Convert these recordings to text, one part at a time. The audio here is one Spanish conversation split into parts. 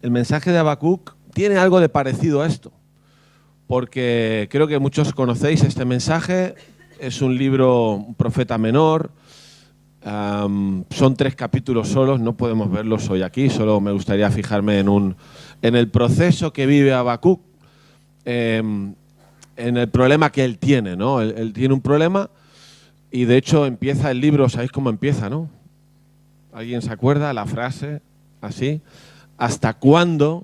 el mensaje de Habacuc tiene algo de parecido a esto, porque creo que muchos conocéis este mensaje. Es un libro, un profeta menor, son 3 capítulos solos, no podemos verlos hoy aquí, solo me gustaría fijarme en el proceso que vive Habacuc, en el problema que él tiene, ¿no? Él tiene un problema y de hecho empieza el libro, ¿sabéis cómo empieza, no? ¿Alguien se acuerda? La frase así: ¿hasta cuándo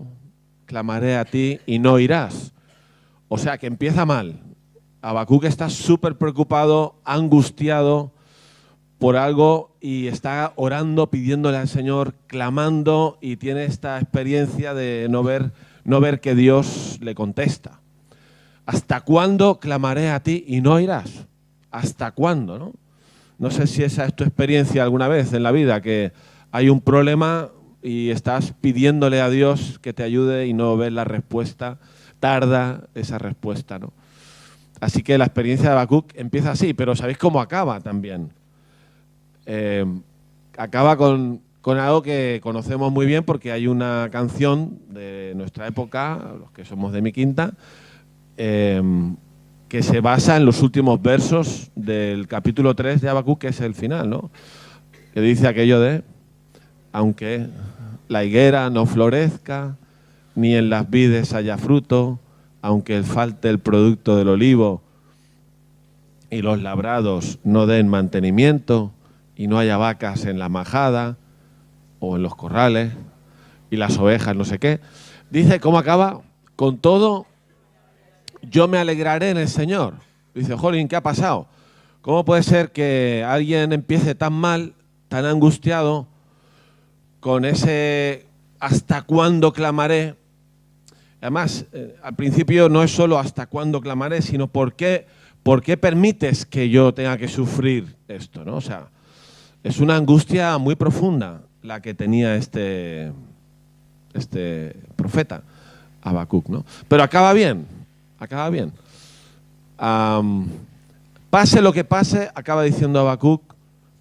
clamaré a ti y no oirás? O sea que empieza mal. Habacuc está súper preocupado, angustiado por algo y está orando, pidiéndole al Señor, clamando, y tiene esta experiencia de no ver que Dios le contesta. ¿Hasta cuándo clamaré a ti y no oirás? ¿Hasta cuándo, no? No sé si esa es tu experiencia alguna vez en la vida, que hay un problema y estás pidiéndole a Dios que te ayude y no ves la respuesta, tarda esa respuesta, ¿no? Así que la experiencia de Habacuc empieza así, pero ¿sabéis cómo acaba también? Acaba con algo que conocemos muy bien, porque hay una canción de nuestra época, los que somos de mi quinta, que se basa en los últimos versos del capítulo 3 de Habacuc, que es el final, ¿no? Que dice aquello de: aunque la higuera no florezca, ni en las vides haya fruto, aunque falte el producto del olivo y los labrados no den mantenimiento, y no haya vacas en la majada o en los corrales y las ovejas no sé qué. Dice, ¿cómo acaba? Con todo, yo me alegraré en el Señor. Dice, jolín, ¿qué ha pasado? ¿Cómo puede ser que alguien empiece tan mal, tan angustiado, con ese ¿hasta cuándo clamaré? Además, al principio no es solo hasta cuándo clamaré, sino ¿por qué permites que yo tenga que sufrir esto, ¿no? O sea, es una angustia muy profunda la que tenía este profeta, Habacuc, ¿no? Pero acaba bien, acaba bien. Pase lo que pase, acaba diciendo Habacuc,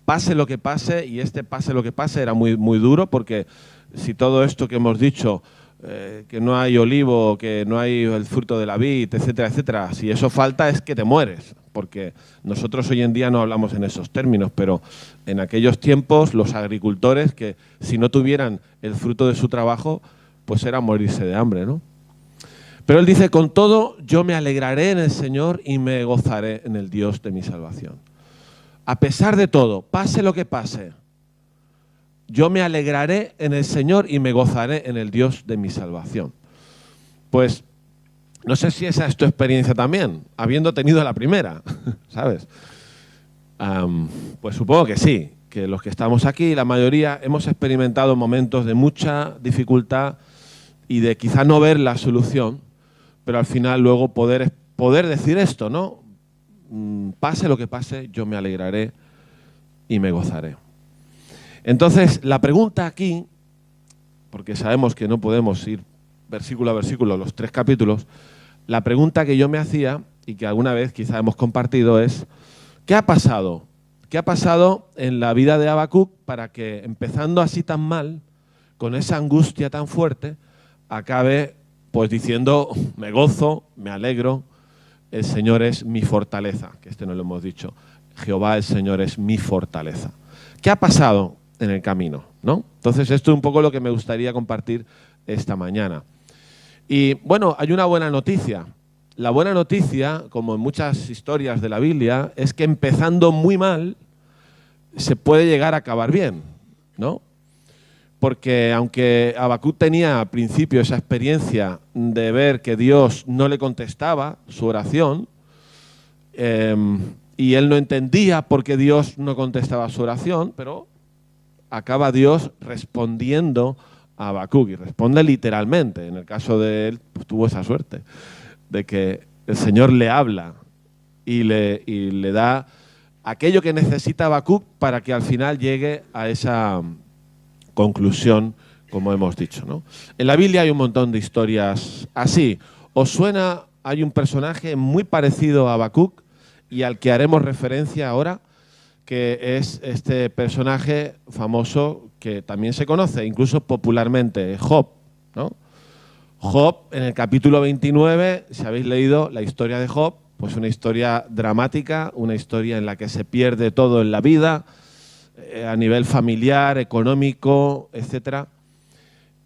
pase lo que pase, y este pase lo que pase era muy, muy duro, porque si todo esto que hemos dicho, que no hay olivo, que no hay el fruto de la vid, etcétera, etcétera, si eso falta es que te mueres, porque nosotros hoy en día no hablamos en esos términos, pero en aquellos tiempos los agricultores, que si no tuvieran el fruto de su trabajo, pues era morirse de hambre, ¿no? Pero él dice, con todo yo me alegraré en el Señor y me gozaré en el Dios de mi salvación. A pesar de todo, pase lo que pase, yo me alegraré en el Señor y me gozaré en el Dios de mi salvación. Pues no sé si esa es tu experiencia también, habiendo tenido la primera, ¿sabes? Pues supongo que sí, que los que estamos aquí, la mayoría, hemos experimentado momentos de mucha dificultad y de quizá no ver la solución, pero al final luego poder decir esto, ¿no? Pase lo que pase, yo me alegraré y me gozaré. Entonces, la pregunta aquí, porque sabemos que no podemos ir versículo a versículo los 3 capítulos, la pregunta que yo me hacía, y que alguna vez quizá hemos compartido, es ¿qué ha pasado? ¿Qué ha pasado en la vida de Habacuc para que, empezando así tan mal, con esa angustia tan fuerte, acabe pues diciendo, me gozo, me alegro, el Señor es mi fortaleza, que no lo hemos dicho, Jehová el Señor es mi fortaleza? ¿Qué ha pasado en el camino, ¿no? Entonces, esto es un poco lo que me gustaría compartir esta mañana. Y bueno, hay una buena noticia. La buena noticia, como en muchas historias de la Biblia, es que empezando muy mal se puede llegar a acabar bien, ¿no? Porque aunque Habacuc tenía al principio esa experiencia de ver que Dios no le contestaba su oración, y él no entendía por qué Dios no contestaba su oración, pero acaba Dios respondiendo a Habacuc, y responde literalmente. En el caso de él, pues, tuvo esa suerte de que el Señor le habla y le da aquello que necesita Habacuc para que al final llegue a esa conclusión, como hemos dicho, ¿no? En la Biblia hay un montón de historias así. ¿Os suena? Hay un personaje muy parecido a Habacuc y al que haremos referencia ahora, que es este personaje famoso que también se conoce, incluso popularmente, Job, ¿no? Job, en el capítulo 29, si habéis leído la historia de Job, pues una historia dramática, una historia en la que se pierde todo en la vida, a nivel familiar, económico, etc.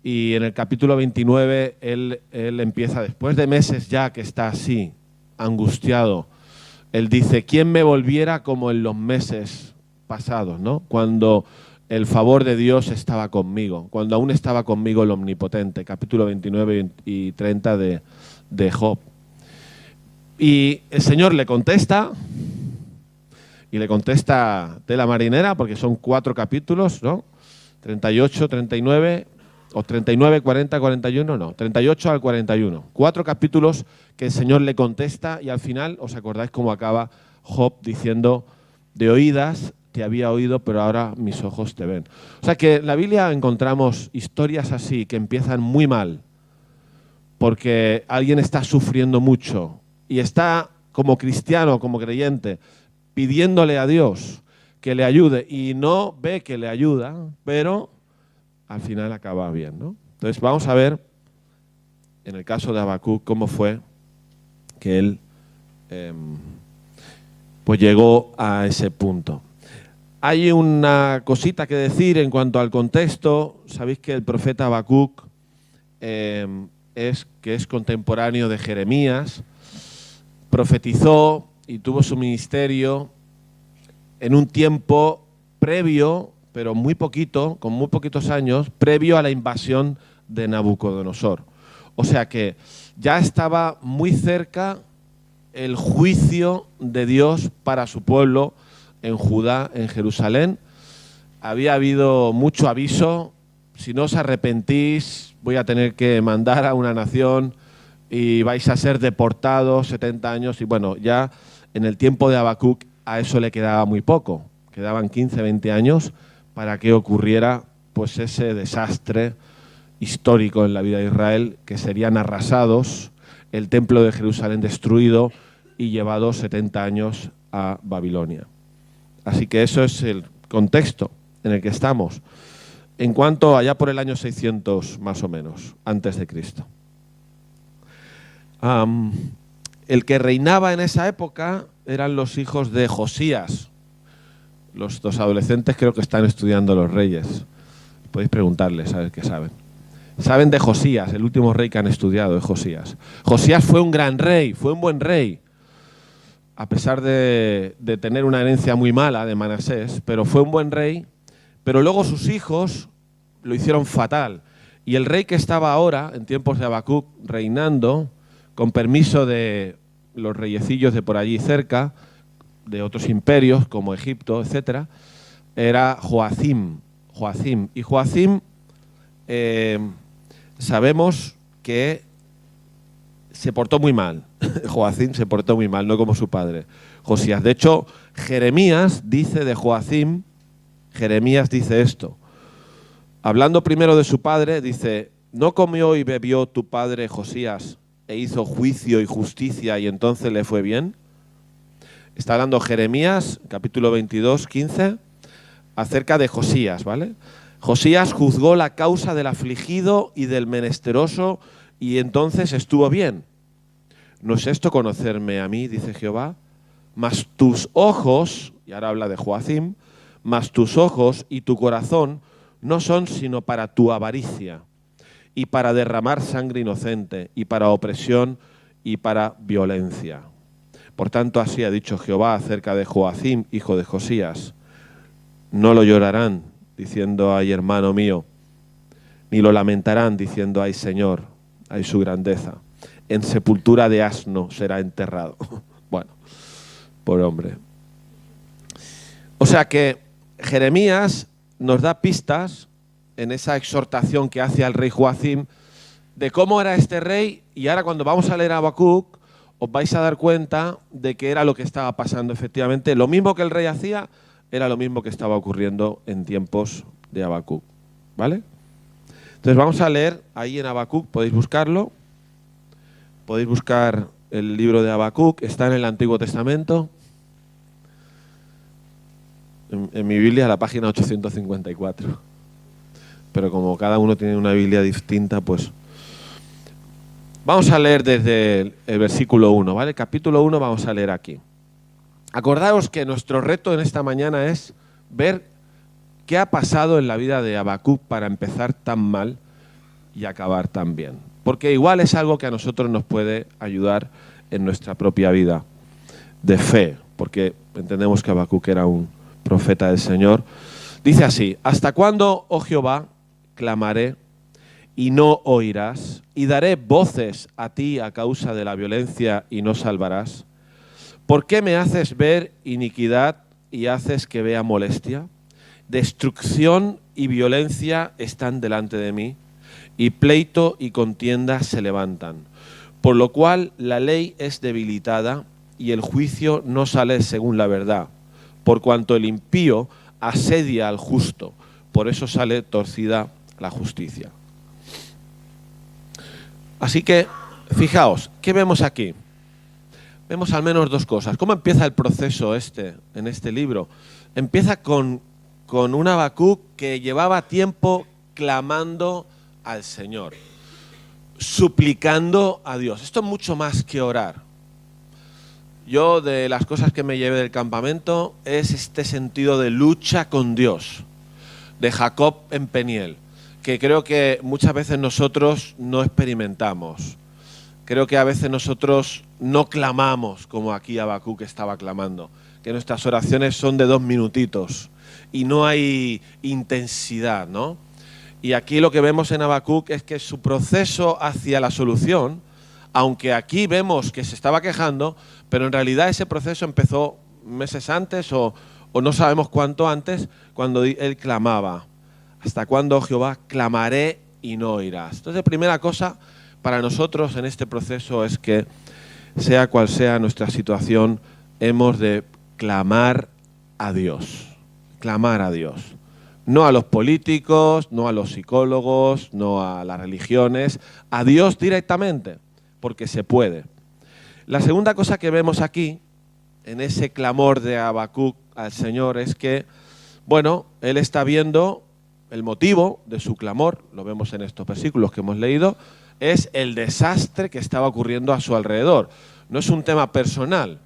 Y en el capítulo 29 él empieza, después de meses ya que está así, angustiado, él dice, ¿quién me volviera como en los meses pasados, ¿no? Cuando el favor de Dios estaba conmigo, cuando aún estaba conmigo el Omnipotente, capítulo 29 y 30 de Job. Y el Señor le contesta, y le contesta tela marinera, porque son 4 capítulos, ¿no? 38, 39, o 39, 40, 41, no, 38 al 41. 4 capítulos que el Señor le contesta y al final, ¿os acordáis cómo acaba Job diciendo, de oídas te había oído, pero ahora mis ojos te ven? O sea que en la Biblia encontramos historias así que empiezan muy mal, porque alguien está sufriendo mucho y está como cristiano, como creyente, pidiéndole a Dios que le ayude y no ve que le ayuda, pero al final acaba bien, ¿no? Entonces vamos a ver, en el caso de Habacuc, cómo fue que él pues llegó a ese punto. Hay una cosita que decir en cuanto al contexto. Sabéis que el profeta Habacuc es contemporáneo de Jeremías, profetizó y tuvo su ministerio en un tiempo previo, pero muy poquito, con muy poquitos años, previo a la invasión de Nabucodonosor. O sea que ya estaba muy cerca el juicio de Dios para su pueblo en Judá, en Jerusalén. Había habido mucho aviso, si no os arrepentís, voy a tener que mandar a una nación y vais a ser deportados 70 años. Y bueno, ya en el tiempo de Habacuc a eso le quedaba muy poco. Quedaban 15, 20 años para que ocurriera pues ese desastre histórico en la vida de Israel, que serían arrasados, el templo de Jerusalén destruido y llevados 70 años a Babilonia. Así que eso es el contexto en el que estamos, en cuanto allá por el año 600 más o menos, antes de Cristo. El que reinaba en esa época eran los hijos de Josías. Los dos adolescentes creo que están estudiando los reyes. Podéis preguntarles a ver qué saben. Saben de Josías, el último rey que han estudiado es Josías. Josías fue un gran rey, fue un buen rey, a pesar de tener una herencia muy mala de Manasés, pero fue un buen rey, pero luego sus hijos lo hicieron fatal. Y el rey que estaba ahora, en tiempos de Habacuc, reinando, con permiso de los reyecillos de por allí cerca, de otros imperios como Egipto, etc., era Joacim. Y Joacim sabemos que se portó muy mal. Joacim se portó muy mal, no como su padre, Josías. De hecho, Jeremías dice de Joacim, Jeremías dice esto. Hablando primero de su padre, dice, ¿no comió y bebió tu padre Josías e hizo juicio y justicia y entonces le fue bien? Está hablando Jeremías, capítulo 22, 15, acerca de Josías, ¿vale? Josías juzgó la causa del afligido y del menesteroso y entonces estuvo bien. ¿No es esto conocerme a mí, dice Jehová? Mas tus ojos, y ahora habla de Joacim, mas tus ojos y tu corazón no son sino para tu avaricia y para derramar sangre inocente y para opresión y para violencia. Por tanto, así ha dicho Jehová acerca de Joacim, hijo de Josías. No lo llorarán, diciendo, ay, hermano mío, ni lo lamentarán, diciendo, ay, Señor, ay, su grandeza. En sepultura de asno será enterrado. Bueno, pobre hombre. O sea que Jeremías nos da pistas en esa exhortación que hace al rey Joacim de cómo era este rey, y ahora cuando vamos a leer a Habacuc os vais a dar cuenta de que era lo que estaba pasando efectivamente. Lo mismo que el rey hacía era lo mismo que estaba ocurriendo en tiempos de Habacuc, ¿vale? Entonces vamos a leer ahí en Habacuc, podéis buscarlo, podéis buscar el libro de Habacuc, está en el Antiguo Testamento, en mi Biblia la página 854, pero como cada uno tiene una Biblia distinta, pues Vamos a leer desde el versículo 1, ¿vale? Capítulo 1 vamos a leer aquí. Acordaos que nuestro reto en esta mañana es ver qué ha pasado en la vida de Habacuc para empezar tan mal y acabar tan bien. Porque igual es algo que a nosotros nos puede ayudar en nuestra propia vida de fe, porque entendemos que Habacuc era un profeta del Señor. Dice así: ¿hasta cuándo, oh Jehová, clamaré y no oirás? Y daré voces a ti a causa de la violencia y no salvarás. ¿Por qué me haces ver iniquidad y haces que vea molestia? Destrucción y violencia están delante de mí, y pleito y contienda se levantan. Por lo cual la ley es debilitada y el juicio no sale según la verdad. Por cuanto el impío asedia al justo, por eso sale torcida la justicia. Así que, fijaos, ¿qué vemos aquí? Vemos al menos dos cosas. ¿Cómo empieza el proceso en este libro? Empieza con un Habacuc que llevaba tiempo clamando al Señor, suplicando a Dios. Esto es mucho más que orar. Yo, de las cosas que me llevé del campamento, es este sentido de lucha con Dios, de Jacob en Peniel, que creo que muchas veces nosotros no experimentamos. Creo que a veces nosotros no clamamos como aquí Habacuc estaba clamando, que nuestras oraciones son de 2 minutitos y no hay intensidad, ¿no? Y aquí lo que vemos en Habacuc es que su proceso hacia la solución, aunque aquí vemos que se estaba quejando, pero en realidad ese proceso empezó meses antes o no sabemos cuánto antes, cuando él clamaba: ¿hasta cuándo, Jehová, clamaré y no oirás? Entonces, primera cosa para nosotros en este proceso es que, sea cual sea nuestra situación, hemos de clamar a Dios. Clamar a Dios. No a los políticos, no a los psicólogos, no a las religiones, a Dios directamente, porque se puede. La segunda cosa que vemos aquí, en ese clamor de Habacuc al Señor, es que, bueno, él está viendo el motivo de su clamor, lo vemos en estos versículos que hemos leído, es el desastre que estaba ocurriendo a su alrededor. No es un tema personal.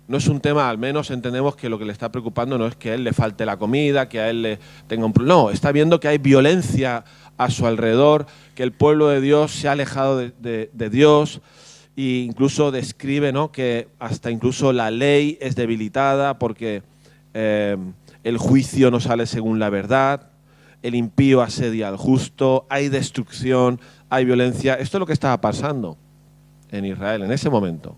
No es un tema, al menos entendemos que lo que le está preocupando no es que a él le falte la comida, que a él le tenga un problema. No, está viendo que hay violencia a su alrededor, que el pueblo de Dios se ha alejado de Dios, e incluso describe, ¿no?, que hasta incluso la ley es debilitada porque el juicio no sale según la verdad, el impío asedia al justo, hay destrucción, hay violencia. Esto es lo que estaba pasando en Israel en ese momento.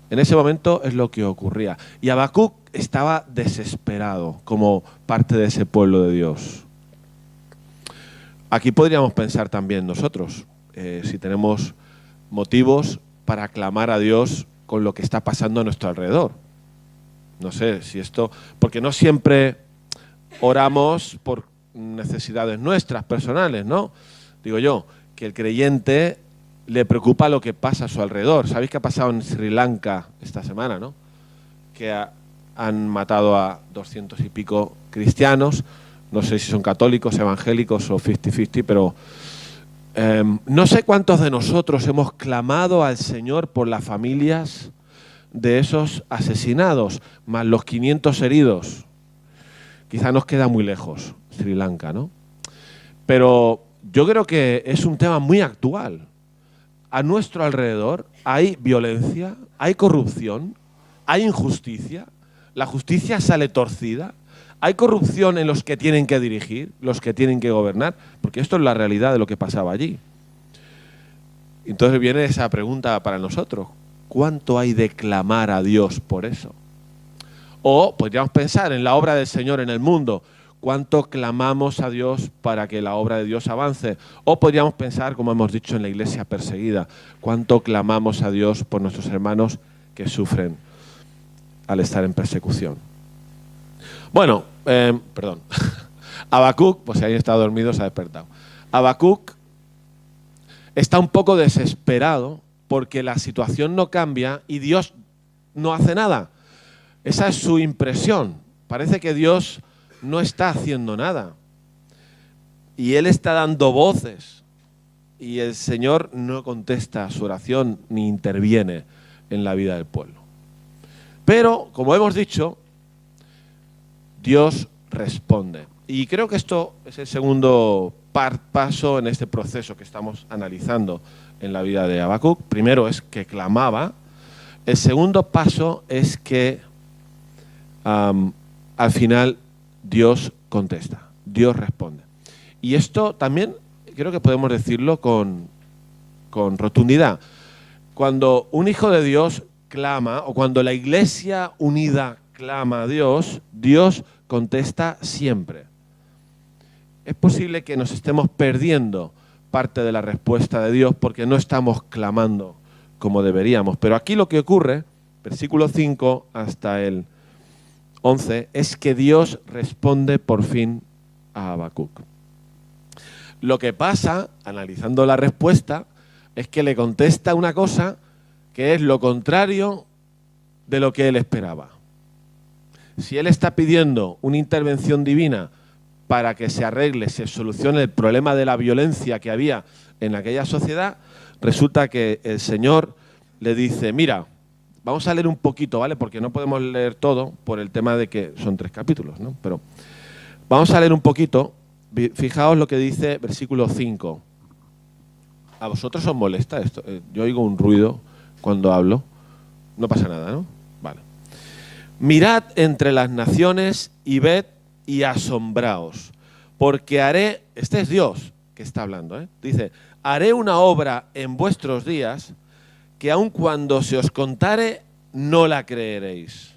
En ese momento es lo que ocurría. Y Habacuc estaba desesperado como parte de ese pueblo de Dios. Aquí podríamos pensar también nosotros, si tenemos motivos para clamar a Dios con lo que está pasando a nuestro alrededor. No sé si esto... Porque no siempre oramos por necesidades nuestras, personales, ¿no? Digo yo, que el creyente le preocupa lo que pasa a su alrededor. ¿Sabéis qué ha pasado en Sri Lanka esta semana, no? Que han matado a 200 y pico cristianos. No sé si son católicos, evangélicos o 50-50, pero no sé cuántos de nosotros hemos clamado al Señor por las familias de esos asesinados, más los 500 heridos. Quizá nos queda muy lejos Sri Lanka, ¿no? Pero yo creo que es un tema muy actual. A nuestro alrededor hay violencia, hay corrupción, hay injusticia, la justicia sale torcida, hay corrupción en los que tienen que dirigir, los que tienen que gobernar, porque esto es la realidad de lo que pasaba allí. Entonces viene esa pregunta para nosotros: ¿cuánto hay de clamar a Dios por eso? O podríamos pensar en la obra del Señor en el mundo. ¿Cuánto clamamos a Dios para que la obra de Dios avance? O podríamos pensar, como hemos dicho, en la iglesia perseguida. ¿Cuánto clamamos a Dios por nuestros hermanos que sufren al estar en persecución? Bueno, perdón. Habacuc, pues si alguien está dormido se ha despertado. Habacuc está un poco desesperado porque la situación no cambia y Dios no hace nada. Esa es su impresión. Parece que Dios no está haciendo nada. Y él está dando voces y el Señor no contesta su oración ni interviene en la vida del pueblo. Pero, como hemos dicho, Dios responde. Y creo que esto es el segundo paso en este proceso que estamos analizando en la vida de Habacuc. Primero es que clamaba. El segundo paso es que al final Dios contesta, Dios responde. Y esto también creo que podemos decirlo con rotundidad. Cuando un hijo de Dios clama, o cuando la iglesia unida clama a Dios, Dios contesta siempre. Es posible que nos estemos perdiendo parte de la respuesta de Dios porque no estamos clamando como deberíamos. Pero aquí lo que ocurre, versículo 5 hasta el 11, es que Dios responde por fin a Habacuc. Lo que pasa, analizando la respuesta, es que le contesta una cosa que es lo contrario de lo que él esperaba. Si él está pidiendo una intervención divina para que se arregle, se solucione el problema de la violencia que había en aquella sociedad, resulta que el Señor le dice, mira, vamos a leer un poquito, ¿vale? Porque no podemos leer todo por el tema de que son 3 capítulos, ¿no? Pero vamos a leer un poquito. Fijaos lo que dice versículo 5. ¿A vosotros os molesta esto? Yo oigo un ruido cuando hablo. No pasa nada, ¿no? Vale. Mirad entre las naciones y ved y asombraos, porque haré, este es Dios que está hablando, ¿eh? Dice, haré una obra en vuestros días que aun cuando se os contare no la creeréis.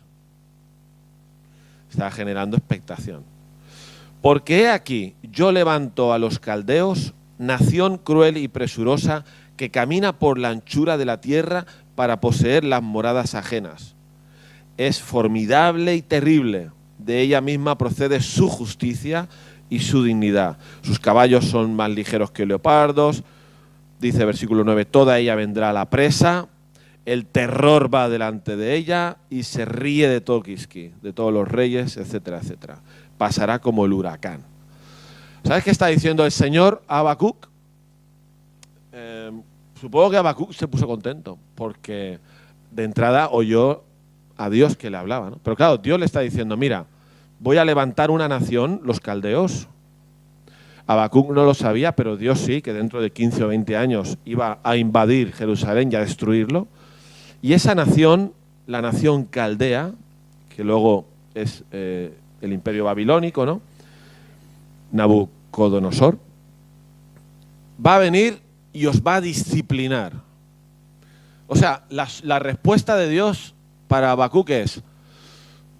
Está generando expectación. Porque he aquí, yo levanto a los caldeos, nación cruel y presurosa, que camina por la anchura de la tierra para poseer las moradas ajenas. Es formidable y terrible, de ella misma procede su justicia y su dignidad. Sus caballos son más ligeros que leopardos, dice versículo 9, toda ella vendrá a la presa, el terror va delante de ella y se ríe de todo Quisqui, de todos los reyes, etcétera, etcétera. Pasará como el huracán. ¿Sabes qué está diciendo el Señor a Habacuc? Supongo que Habacuc se puso contento, porque de entrada oyó a Dios que le hablaba, ¿no? Pero claro, Dios le está diciendo, mira, voy a levantar una nación, los caldeos. Habacuc no lo sabía, pero Dios sí, que dentro de 15 o 20 años iba a invadir Jerusalén y a destruirlo. Y esa nación, la nación caldea, que luego es el imperio babilónico, ¿no? Nabucodonosor, va a venir y os va a disciplinar. O sea, la respuesta de Dios para Habacuc es,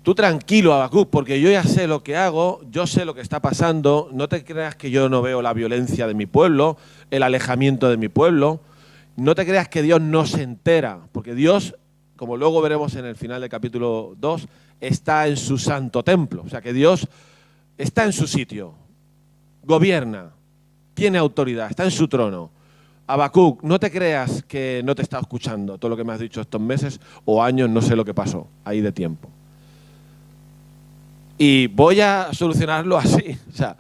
tú tranquilo, Habacuc, porque yo ya sé lo que hago, yo sé lo que está pasando, no te creas que yo no veo la violencia de mi pueblo, el alejamiento de mi pueblo, no te creas que Dios no se entera, porque Dios, como luego veremos en el final del capítulo 2, está en su santo templo, o sea que Dios está en su sitio, gobierna, tiene autoridad, está en su trono. Habacuc, no te creas que no te está escuchando todo lo que me has dicho estos meses o años, no sé lo que pasó ahí de tiempo. Y voy a solucionarlo así, o sea,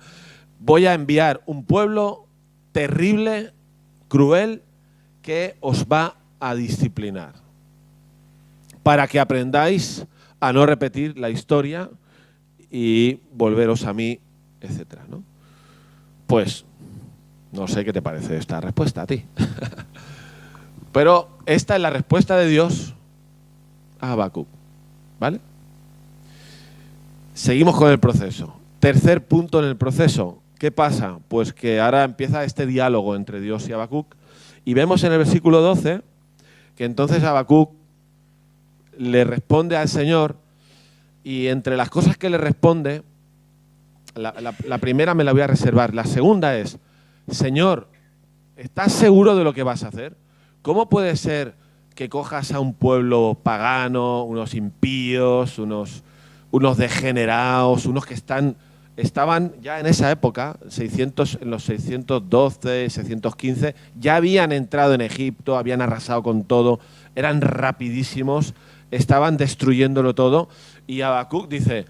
voy a enviar un pueblo terrible, cruel, que os va a disciplinar, para que aprendáis a no repetir la historia y volveros a mí, etcétera, ¿no? Pues, no sé qué te parece esta respuesta a ti. Pero esta es la respuesta de Dios a Habacuc, ¿vale? Seguimos con el proceso. Tercer punto en el proceso. ¿Qué pasa? Pues que ahora empieza este diálogo entre Dios y Habacuc. Y vemos en el versículo 12 que entonces Habacuc le responde al Señor, y entre las cosas que le responde, la primera me la voy a reservar. La segunda es, Señor, ¿estás seguro de lo que vas a hacer? ¿Cómo puede ser que cojas a un pueblo pagano, unos impíos, unos degenerados, unos que estaban ya en esa época, en los 612, 615, ya habían entrado en Egipto, habían arrasado con todo, eran rapidísimos, estaban destruyéndolo todo, y Habacuc dice,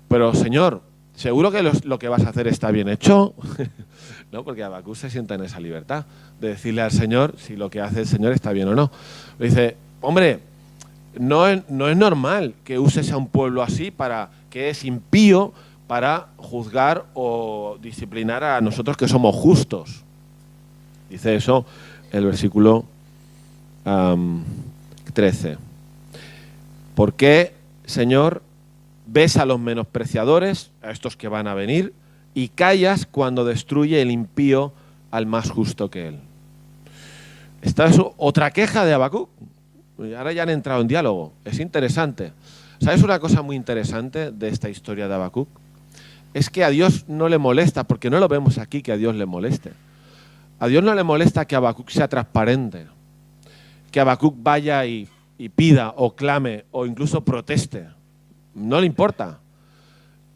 pero Señor, ¿seguro que lo que vas a hacer está bien hecho? ¿no? Porque Habacuc se sienta en esa libertad de decirle al Señor si lo que hace el Señor está bien o no. Le dice, hombre, no es normal que uses a un pueblo así que es impío para juzgar o disciplinar a nosotros que somos justos. Dice eso el versículo 13. ¿Por qué, Señor, ves a los menospreciadores, a estos que van a venir, y callas cuando destruye el impío al más justo que él? Esta es otra queja de Habacuc. Ahora ya han entrado en diálogo. Es interesante. ¿Sabes una cosa muy interesante de esta historia de Habacuc? Es que a Dios no le molesta, porque no lo vemos aquí que a Dios le moleste. A Dios no le molesta que Habacuc sea transparente, que Habacuc vaya y pida o clame o incluso proteste. No le importa.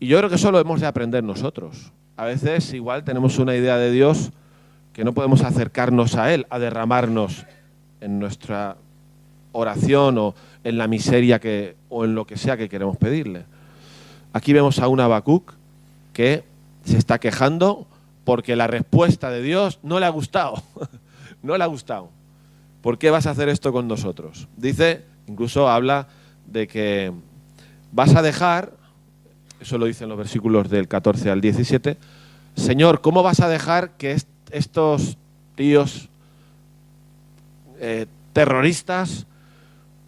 Y yo creo que eso lo hemos de aprender nosotros. A veces igual tenemos una idea de Dios que no podemos acercarnos a Él, a derramarnos en nuestra oración o en la miseria o en lo que sea que queremos pedirle. Aquí vemos a un Habacuc que se está quejando porque la respuesta de Dios no le ha gustado. No le ha gustado. ¿Por qué vas a hacer esto con nosotros? Dice, incluso habla de que vas a dejar, eso lo dicen los versículos del 14 al 17, Señor, ¿cómo vas a dejar que estos tíos terroristas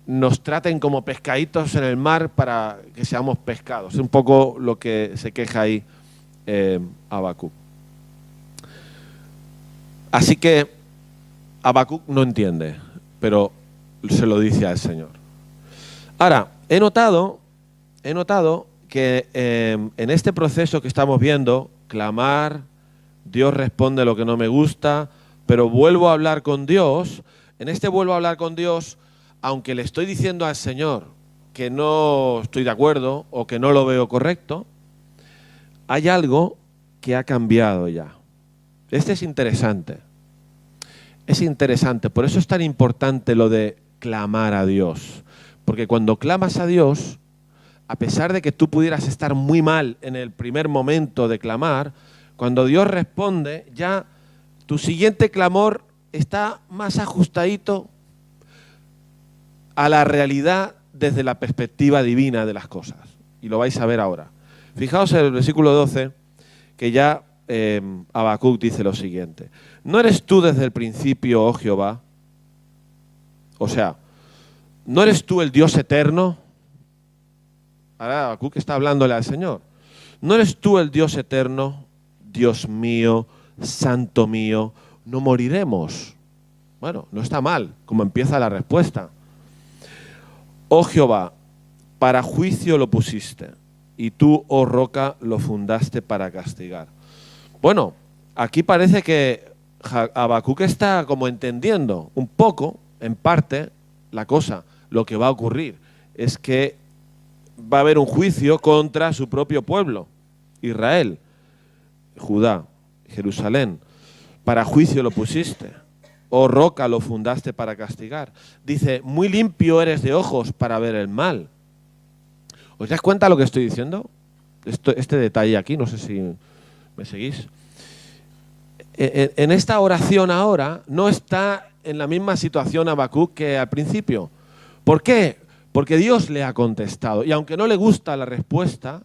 nos traten como pescaditos en el mar para que seamos pescados? Es un poco lo que se queja ahí Habacuc. Así que Habacuc no entiende, pero se lo dice al Señor. Ahora, he notado que en este proceso que estamos viendo, clamar, Dios responde lo que no me gusta, pero vuelvo a hablar con Dios, en este vuelvo a hablar con Dios, aunque le estoy diciendo al Señor que no estoy de acuerdo o que no lo veo correcto, hay algo que ha cambiado ya. Este es interesante. Es interesante, por eso es tan importante lo de clamar a Dios. Porque cuando clamas a Dios, a pesar de que tú pudieras estar muy mal en el primer momento de clamar, cuando Dios responde, ya tu siguiente clamor está más ajustadito a la realidad desde la perspectiva divina de las cosas. Y lo vais a ver ahora. Fijaos en el versículo 12, que ya Habacuc dice lo siguiente. ¿No eres tú desde el principio, oh Jehová? O sea, ¿no eres tú el Dios eterno? Ahora Habacuc está hablándole al Señor. ¿No eres tú el Dios eterno, Dios mío, santo mío? No moriremos. Bueno, no está mal, como empieza la respuesta. Oh Jehová, para juicio lo pusiste, y tú, oh roca, lo fundaste para castigar. Bueno, aquí parece que Habacuc está como entendiendo un poco, en parte, la cosa. Lo que va a ocurrir es que va a haber un juicio contra su propio pueblo, Israel, Judá, Jerusalén. Para juicio lo pusiste. Oh roca, lo fundaste para castigar. Dice, muy limpio eres de ojos para ver el mal. ¿Os dais cuenta de lo que estoy diciendo? Este detalle aquí, no sé si me seguís. En esta oración ahora no está en la misma situación Habacuc que al principio. ¿Por qué? Porque Dios le ha contestado. Y aunque no le gusta la respuesta,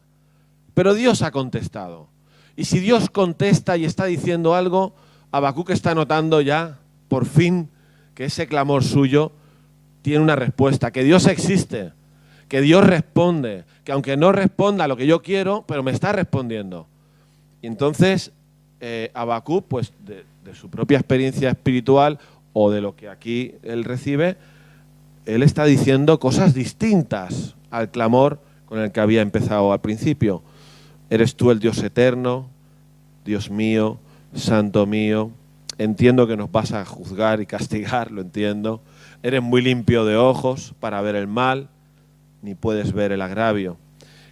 pero Dios ha contestado. Y si Dios contesta y está diciendo algo, Habacuc está notando ya, por fin, que ese clamor suyo tiene una respuesta, que Dios existe, que Dios responde, que aunque no responda a lo que yo quiero, pero me está respondiendo. Y entonces Habacuc, pues de su propia experiencia espiritual o de lo que aquí él recibe, él está diciendo cosas distintas al clamor con el que había empezado al principio. Eres tú el Dios eterno, Dios mío, santo mío. Entiendo que nos vas a juzgar y castigar, lo entiendo. Eres muy limpio de ojos para ver el mal, ni puedes ver el agravio.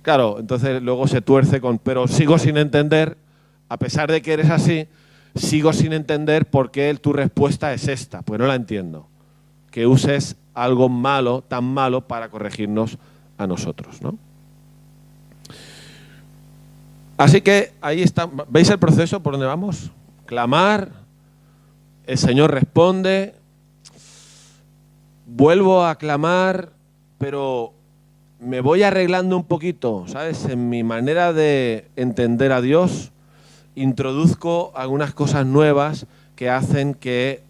Claro, entonces luego se tuerce con, pero sigo sin entender, a pesar de que eres así, sigo sin entender por qué tu respuesta es esta. Pues no la entiendo. Que uses algo malo, tan malo, para corregirnos a nosotros, ¿no? Así que ahí está. ¿Veis el proceso por donde vamos? clamar, el Señor responde, vuelvo a clamar, pero me voy arreglando un poquito, ¿sabes? En mi manera de entender a Dios, introduzco algunas cosas nuevas que hacen que,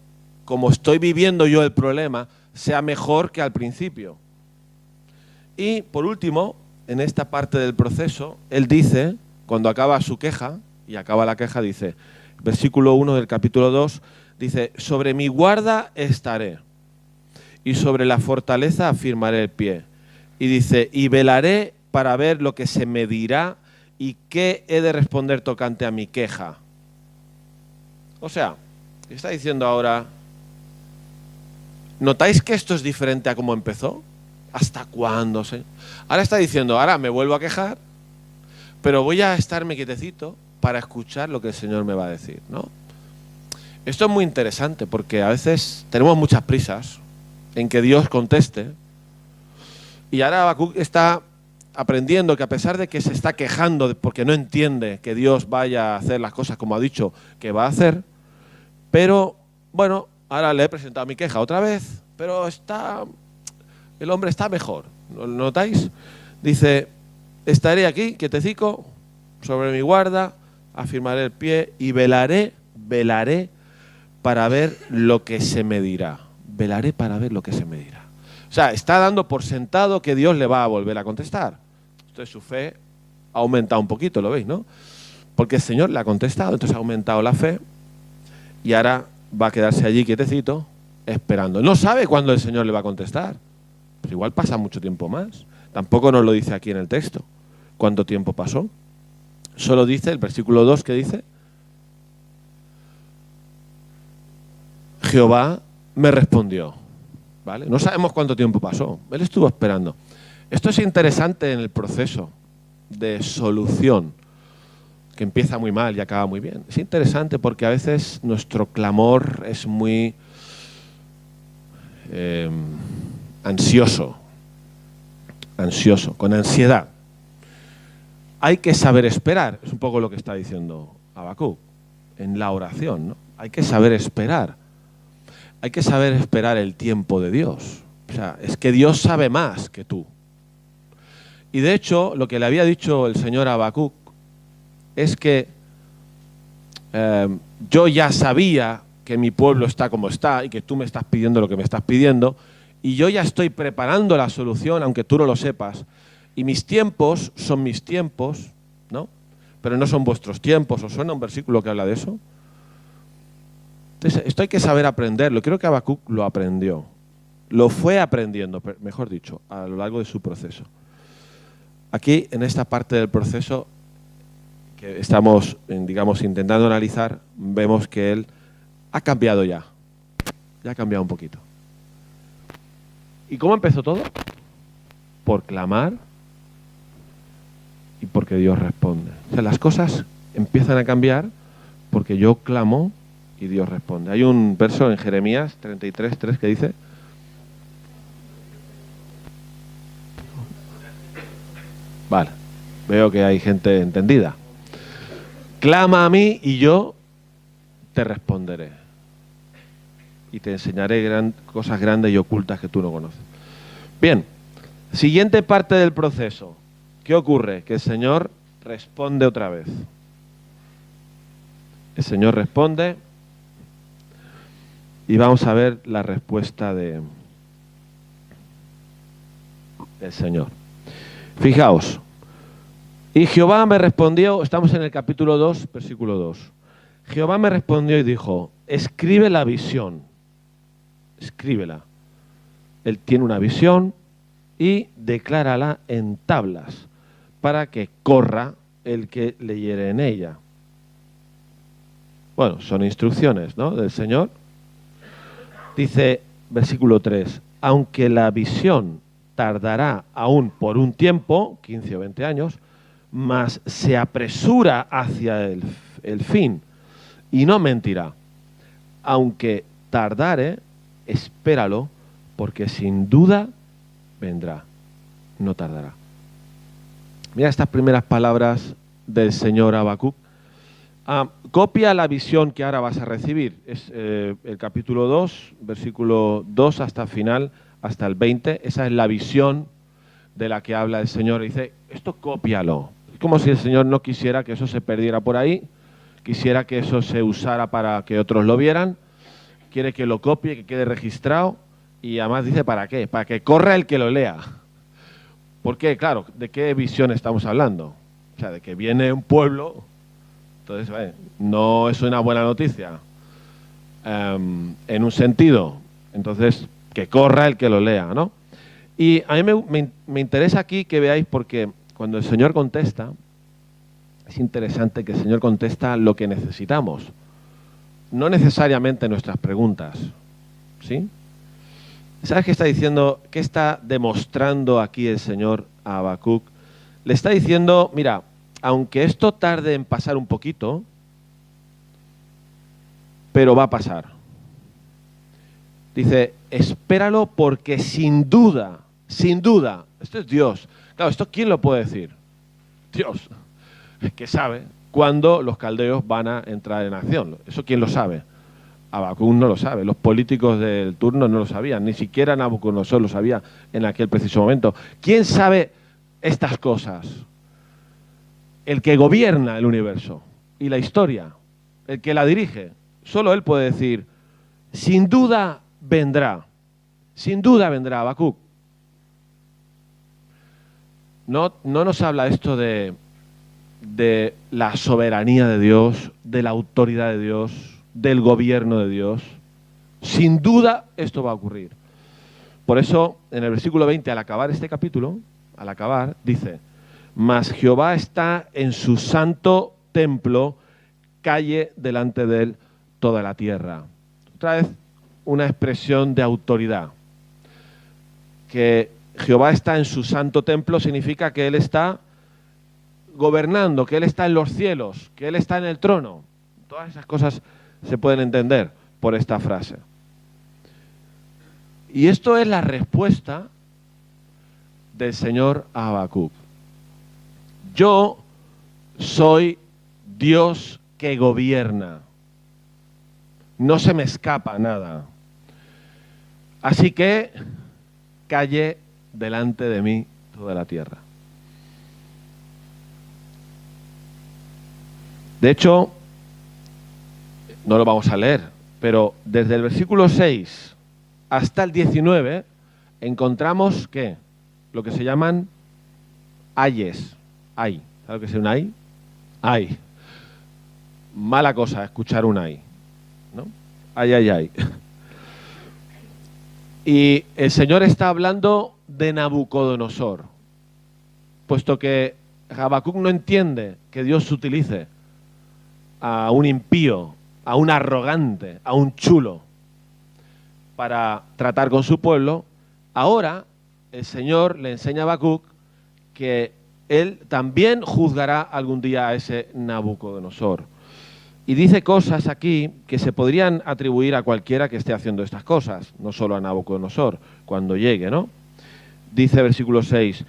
como estoy viviendo yo el problema, sea mejor que al principio. Y, por último, en esta parte del proceso, él dice, cuando acaba su queja, y acaba la queja, dice, versículo 1 del capítulo 2, dice, sobre mi guarda estaré, y sobre la fortaleza afirmaré el pie. Y dice, y velaré para ver lo que se me dirá y qué he de responder tocante a mi queja. O sea, está diciendo ahora, ¿notáis que esto es diferente a cómo empezó? ¿Hasta cuándo, Señor? Ahora está diciendo, ahora me vuelvo a quejar, pero voy a estarme quietecito para escuchar lo que el Señor me va a decir, ¿no? Esto es muy interesante porque a veces tenemos muchas prisas en que Dios conteste. Y ahora Habacuc está aprendiendo que a pesar de que se está quejando porque no entiende que Dios vaya a hacer las cosas como ha dicho que va a hacer, pero bueno, ahora le he presentado mi queja otra vez, pero el hombre está mejor. ¿Lo notáis? Dice, estaré aquí, quietecico, sobre mi guarda, afirmaré el pie y velaré para ver lo que se me dirá. Velaré para ver lo que se me dirá. O sea, está dando por sentado que Dios le va a volver a contestar. Entonces su fe ha aumentado un poquito, ¿lo veis, no? Porque el Señor le ha contestado, entonces ha aumentado la fe y ahora va a quedarse allí quietecito esperando. No sabe cuándo el Señor le va a contestar. Pero igual pasa mucho tiempo más. Tampoco nos lo dice aquí en el texto. ¿Cuánto tiempo pasó? Solo dice el versículo 2 que dice, Jehová me respondió. ¿Vale? No sabemos cuánto tiempo pasó. Él estuvo esperando. Esto es interesante en el proceso de solución, que empieza muy mal y acaba muy bien. Es interesante porque a veces nuestro clamor es muy ansioso, con ansiedad. Hay que saber esperar, es un poco lo que está diciendo Habacuc en la oración, ¿no? Hay que saber esperar. Hay que saber esperar el tiempo de Dios. O sea, es que Dios sabe más que tú. Y de hecho, lo que le había dicho el Señor a Habacuc es que yo ya sabía que mi pueblo está como está y que tú me estás pidiendo lo que me estás pidiendo y yo ya estoy preparando la solución, aunque tú no lo sepas. Y mis tiempos son mis tiempos, ¿no? Pero no son vuestros tiempos. ¿Os suena un versículo que habla de eso? Entonces, esto hay que saber aprenderlo. Creo que Habacuc lo aprendió. Lo fue aprendiendo, mejor dicho, a lo largo de su proceso. Aquí, en esta parte del proceso que estamos, digamos, intentando analizar, vemos que él ha cambiado ya. Ya ha cambiado un poquito. ¿Y cómo empezó todo? Por clamar y porque Dios responde. O sea, las cosas empiezan a cambiar porque yo clamo y Dios responde. Hay un verso en Jeremías 33:3 que dice, vale, veo que hay gente entendida. Clama a mí y yo te responderé. Y te enseñaré cosas grandes y ocultas que tú no conoces. Bien, siguiente parte del proceso. ¿Qué ocurre? Que el Señor responde otra vez. El Señor responde y vamos a ver la respuesta del Señor. Fijaos. Y Jehová me respondió, estamos en el capítulo 2, versículo 2. Jehová me respondió y dijo, escribe la visión, escríbela. Él tiene una visión y declárala en tablas para que corra el que leyere en ella. Bueno, son instrucciones, ¿no?, del Señor. Dice, versículo 3, aunque la visión tardará aún por un tiempo, 15 o 20 años, mas se apresura hacia el fin y no mentirá. Aunque tardare, espéralo, porque sin duda vendrá, no tardará. Mira estas primeras palabras del Señor a Habacuc. Copia la visión que ahora vas a recibir. Es el capítulo 2, versículo 2 hasta el final, hasta el 20. Esa es la visión de la que habla el Señor. Dice, esto cópialo. Es como si el Señor no quisiera que eso se perdiera por ahí, quisiera que eso se usara para que otros lo vieran, quiere que lo copie, que quede registrado, y además dice, ¿para qué? Para que corra el que lo lea. ¿Por qué? Claro, ¿de qué visión estamos hablando? O sea, de que viene un pueblo... Entonces, no es una buena noticia en un sentido. Entonces, que corra el que lo lea, ¿no? Y a mí me interesa aquí que veáis, porque cuando el Señor contesta, es interesante que el Señor contesta lo que necesitamos, no necesariamente nuestras preguntas, ¿sí? ¿Sabes qué está diciendo? ¿Qué está demostrando aquí el Señor a Habacuc? Le está diciendo, mira, aunque esto tarde en pasar un poquito, pero va a pasar. Dice, espéralo porque sin duda, esto es Dios. Claro, ¿esto quién lo puede decir? Dios, que sabe cuándo los caldeos van a entrar en acción. ¿Eso quién lo sabe? Habacuc no lo sabe, los políticos del turno no lo sabían, ni siquiera Nabucodonosor lo sabía en aquel preciso momento. ¿Quién sabe estas cosas? El que gobierna el universo y la historia, el que la dirige, solo él puede decir, sin duda vendrá, Habacuc. No nos habla esto de la soberanía de Dios, de la autoridad de Dios, del gobierno de Dios. Sin duda esto va a ocurrir. Por eso, en el versículo 20, al acabar este capítulo, dice, mas Jehová está en su santo templo, calle delante de él toda la tierra. Otra vez, una expresión de autoridad. Que Jehová está en su santo templo significa que él está gobernando, que él está en los cielos, que él está en el trono. Todas esas cosas se pueden entender por esta frase. Y esto es la respuesta del Señor a Habacuc. Yo soy Dios que gobierna. No se me escapa nada. Así que calle delante de mí toda la tierra. De hecho, no lo vamos a leer, pero desde el versículo 6 hasta el 19 encontramos ¿qué? Lo que se llaman ayes. Ay. ¿Sabes lo que es un ay? Ay. Mala cosa escuchar un ay, ¿no? Ay, ay, ay. Y el Señor está hablando de Nabucodonosor, puesto que Habacuc no entiende que Dios utilice a un impío, a un arrogante, a un chulo, para tratar con su pueblo. Ahora el Señor le enseña a Habacuc que él también juzgará algún día a ese Nabucodonosor. Y dice cosas aquí que se podrían atribuir a cualquiera que esté haciendo estas cosas, no solo a Nabucodonosor, cuando llegue, ¿no? Dice versículo 6,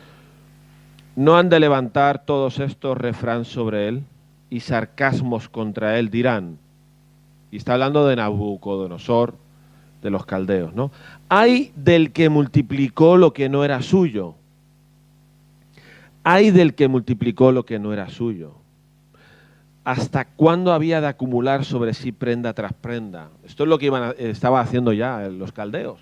¿no han de levantar todos estos refrán sobre él y sarcasmos contra él dirán? Y está hablando de Nabucodonosor, de los caldeos, ¿no? Ay del que multiplicó lo que no era suyo. Ay del que multiplicó lo que no era suyo. ¿Hasta cuándo había de acumular sobre sí prenda tras prenda? Esto es lo que estaban haciendo ya los caldeos.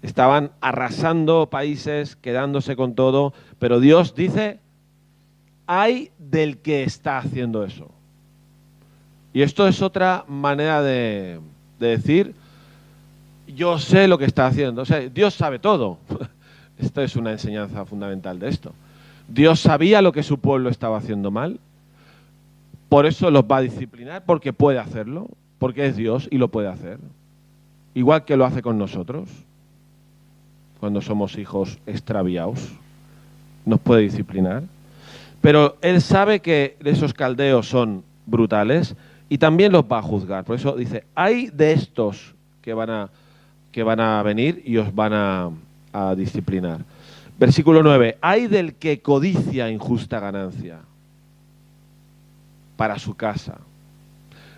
Estaban arrasando países, quedándose con todo, pero Dios dice, ay del que está haciendo eso. Y esto es otra manera de decir, yo sé lo que está haciendo. O sea, Dios sabe todo. Esto es una enseñanza fundamental de esto. Dios sabía lo que su pueblo estaba haciendo mal. Por eso los va a disciplinar, porque puede hacerlo, porque es Dios y lo puede hacer. Igual que lo hace con nosotros, cuando somos hijos extraviados, nos puede disciplinar. Pero Él sabe que esos caldeos son brutales y también los va a juzgar. Por eso dice, hay de estos que van a venir y os van a disciplinar. Versículo 9, hay del que codicia injusta ganancia para su casa.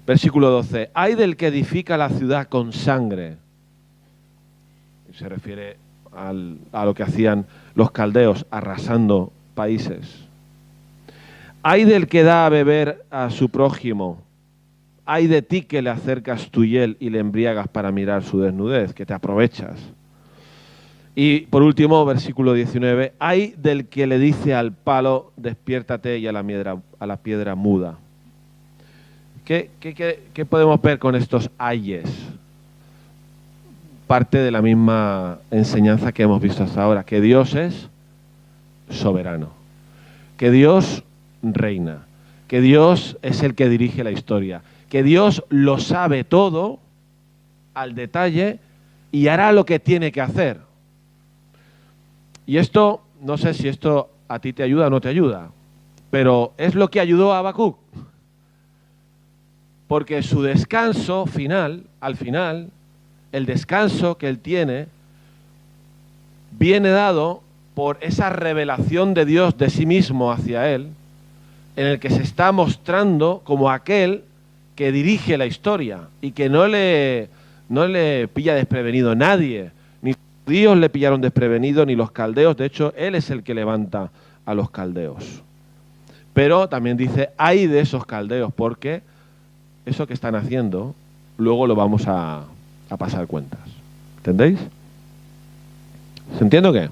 Versículo 12. Ay del que edifica la ciudad con sangre. Se refiere a lo que hacían los caldeos, arrasando países. Ay del que da a beber a su prójimo. Ay de ti que le acercas tu hiel y le embriagas para mirar su desnudez, que te aprovechas. Y por último, versículo 19. Ay del que le dice al palo, despiértate, y a la piedra muda. ¿Qué podemos ver con estos ayes? Parte de la misma enseñanza que hemos visto hasta ahora, que Dios es soberano, que Dios reina, que Dios es el que dirige la historia, que Dios lo sabe todo al detalle y hará lo que tiene que hacer. Y esto, no sé si esto a ti te ayuda o no te ayuda, pero es lo que ayudó a Habacuc. Porque su descanso final, al final, el descanso que él tiene, viene dado por esa revelación de Dios de sí mismo hacia él, en el que se está mostrando como aquel que dirige la historia y que no le pilla desprevenido nadie. Ni los judíos le pillaron desprevenido, ni los caldeos. De hecho, él es el que levanta a los caldeos. Pero también dice, ay de esos caldeos, porque eso que están haciendo, luego lo vamos a pasar cuentas. ¿Entendéis? ¿Se entiende o qué?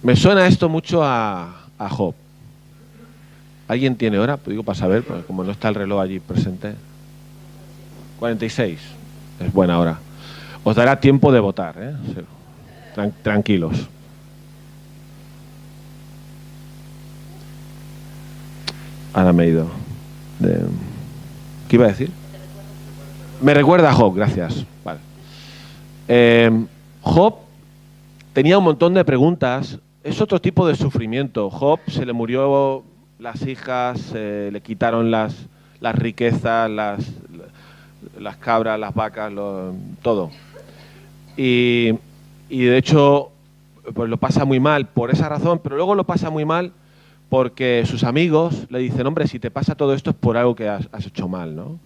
Me suena esto mucho a Job. ¿Alguien tiene hora? Pues digo para saber, porque como no está el reloj allí presente. 46. Es buena hora. Os dará tiempo de votar, ¿eh? Tranquilos. Ahora me he ido. ¿Qué iba a decir? Me recuerda a Job, gracias. Vale. Job tenía un montón de preguntas. Es otro tipo de sufrimiento. Job se le murió las hijas, le quitaron las riquezas, las cabras, las vacas, todo. Y de hecho, pues lo pasa muy mal por esa razón, pero luego lo pasa muy mal porque sus amigos le dicen, hombre, si te pasa todo esto es por algo que has hecho mal, ¿no? O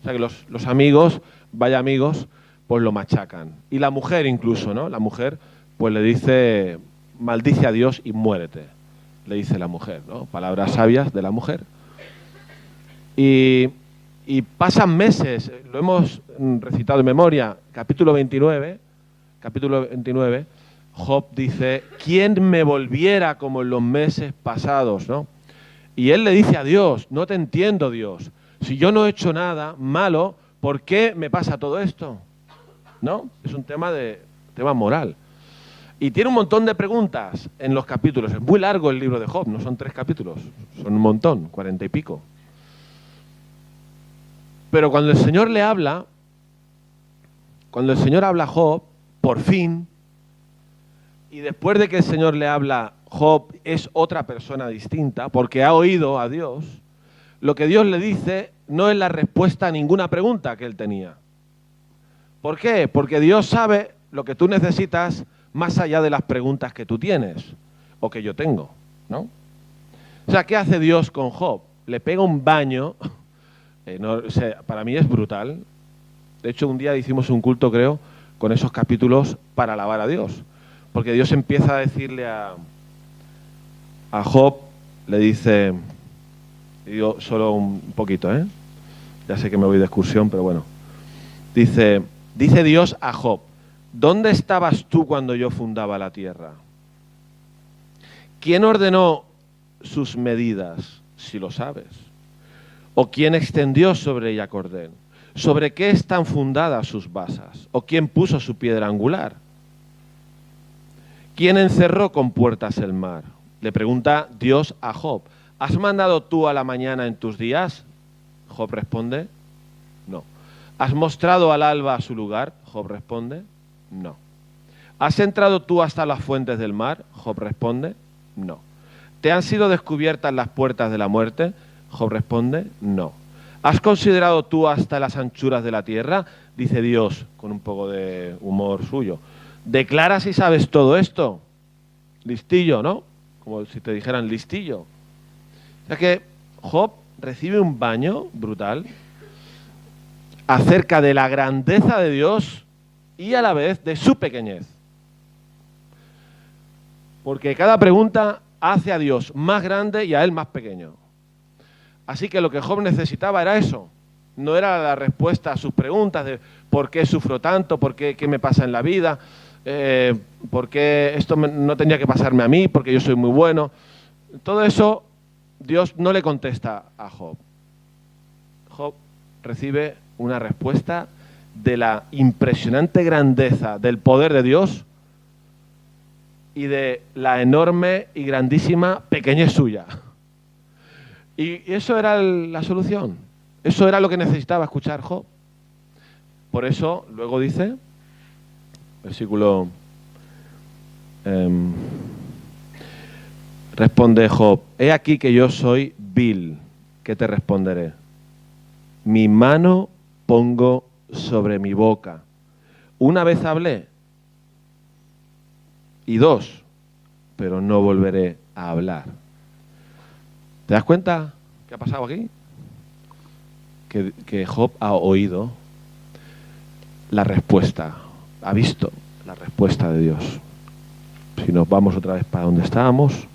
sea que los amigos, vaya amigos, pues lo machacan. Y la mujer incluso, ¿no? La mujer pues le dice, maldice a Dios y muérete, le dice la mujer, ¿no? Palabras sabias de la mujer. Y pasan meses, lo hemos recitado de memoria, capítulo 29, Job dice, ¿quién me volviera como en los meses pasados, ¿no? Y él le dice a Dios, no te entiendo, Dios. Si yo no he hecho nada malo, ¿por qué me pasa todo esto? ¿No? Es un tema moral. Y tiene un montón de preguntas en los capítulos. Es muy largo el libro de Job, no son 3 capítulos, son un montón, 40 y pico. Pero cuando el Señor le habla, cuando el Señor habla a Job, por fin, y después de que el Señor le habla, Job es otra persona distinta, porque ha oído a Dios, lo que Dios le dice no es la respuesta a ninguna pregunta que él tenía. ¿Por qué? Porque Dios sabe lo que tú necesitas más allá de las preguntas que tú tienes o que yo tengo, ¿no? O sea, ¿qué hace Dios con Job? Le pega un baño, para mí es brutal. De hecho, un día hicimos un culto, creo, con esos capítulos para alabar a Dios. Porque Dios empieza a decirle a Job, le dice, y digo solo un poquito, ¿eh? Ya sé que me voy de excursión, pero bueno. Dice Dios a Job, ¿dónde estabas tú cuando yo fundaba la tierra? ¿Quién ordenó sus medidas, si lo sabes? ¿O quién extendió sobre ella cordel? ¿Sobre qué están fundadas sus basas? ¿O quién puso su piedra angular? ¿Quién encerró con puertas el mar? Le pregunta Dios a Job. ¿Has mandado tú a la mañana en tus días? Job responde, no. ¿Has mostrado al alba su lugar? Job responde, no. ¿Has entrado tú hasta las fuentes del mar? Job responde, no. ¿Te han sido descubiertas las puertas de la muerte? Job responde, no. ¿Has considerado tú hasta las anchuras de la tierra? Dice Dios, con un poco de humor suyo. ¿Declaras y sabes todo esto? Listillo, ¿no? Como si te dijeran listillo. O sea que Job recibe un baño brutal acerca de la grandeza de Dios y a la vez de su pequeñez. Porque cada pregunta hace a Dios más grande y a él más pequeño. Así que lo que Job necesitaba era eso. No era la respuesta a sus preguntas de por qué sufro tanto, por qué me pasa en la vida, por qué esto no tenía que pasarme a mí, porque yo soy muy bueno. Todo eso Dios no le contesta a Job. Job recibe una respuesta de la impresionante grandeza del poder de Dios y de la enorme y grandísima pequeñez suya. Y eso era la solución. Eso era lo que necesitaba escuchar Job. Por eso, luego dice, versículo... responde Job, he aquí que yo soy vil, ¿qué te responderé? Mi mano pongo sobre mi boca. Una vez hablé, y dos, pero no volveré a hablar. ¿Te das cuenta qué ha pasado aquí? Que Job ha oído la respuesta, ha visto la respuesta de Dios. Si nos vamos otra vez para donde estábamos.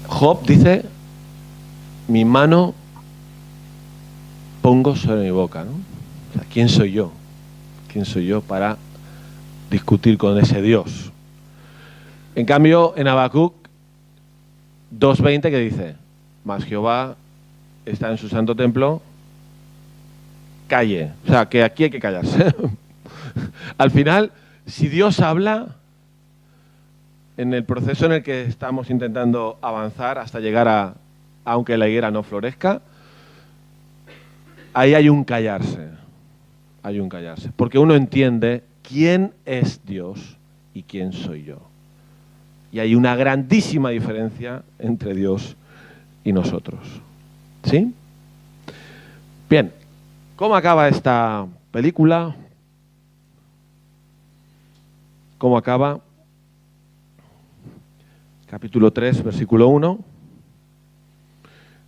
Job dice, mi mano pongo sobre mi boca, ¿no? O sea, ¿quién soy yo? ¿Quién soy yo para discutir con ese Dios? En cambio, en Habacuc 2:20, que dice, mas Jehová está en su santo templo, calle. O sea, que aquí hay que callarse. Al final, si Dios habla, en el proceso en el que estamos intentando avanzar hasta llegar a, aunque la higuera no florezca, ahí hay un callarse. Hay un callarse. Porque uno entiende quién es Dios y quién soy yo. Y hay una grandísima diferencia entre Dios y nosotros. ¿Sí? Bien, ¿cómo acaba esta película? ¿Cómo acaba? Capítulo 3, versículo 1.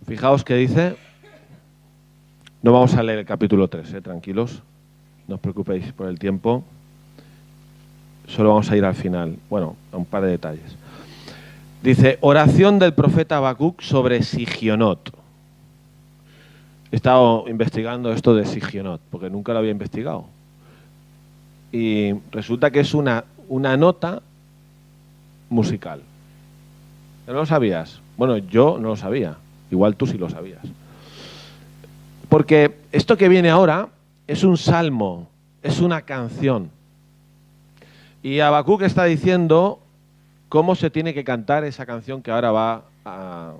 Fijaos que dice, no vamos a leer el capítulo 3, tranquilos, no os preocupéis por el tiempo, solo vamos a ir al final, bueno, a un par de detalles. Dice, oración del profeta Habacuc sobre Sigionot. He estado investigando esto de Sigionot, porque nunca lo había investigado. Y resulta que es una nota musical. ¿No lo sabías? Bueno, yo no lo sabía. Igual tú sí lo sabías. Porque esto que viene ahora es un salmo, es una canción. Y Habacuc está diciendo cómo se tiene que cantar esa canción que ahora va a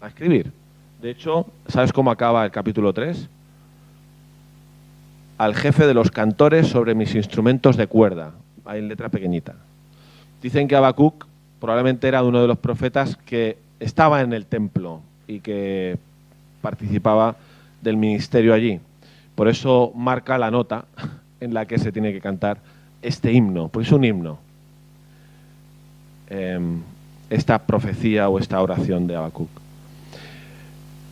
escribir. De hecho, ¿sabes cómo acaba el capítulo 3? Al jefe de los cantores sobre mis instrumentos de cuerda. Hay en letra pequeñita. Dicen que Habacuc probablemente era uno de los profetas que estaba en el templo y que participaba del ministerio allí. Por eso marca la nota en la que se tiene que cantar este himno, pues es un himno. Esta profecía o esta oración de Habacuc.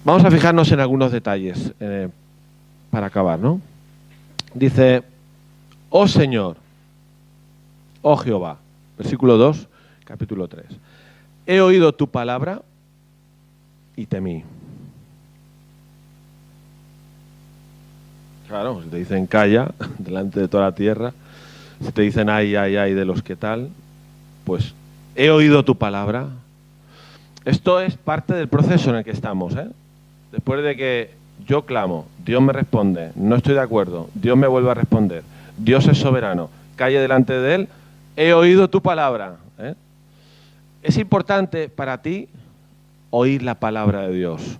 Vamos a fijarnos en algunos detalles para acabar, ¿no? Dice, oh Señor, oh Jehová, versículo 2, capítulo 3. He oído tu palabra y temí. Claro, si te dicen calla delante de toda la tierra, si te dicen ay, ay, ay de los que tal, pues he oído tu palabra. Esto es parte del proceso en el que estamos, ¿eh? Después de que yo clamo, Dios me responde, no estoy de acuerdo, Dios me vuelve a responder, Dios es soberano, calle delante de Él, he oído tu palabra, ¿eh? Es importante para ti oír la palabra de Dios.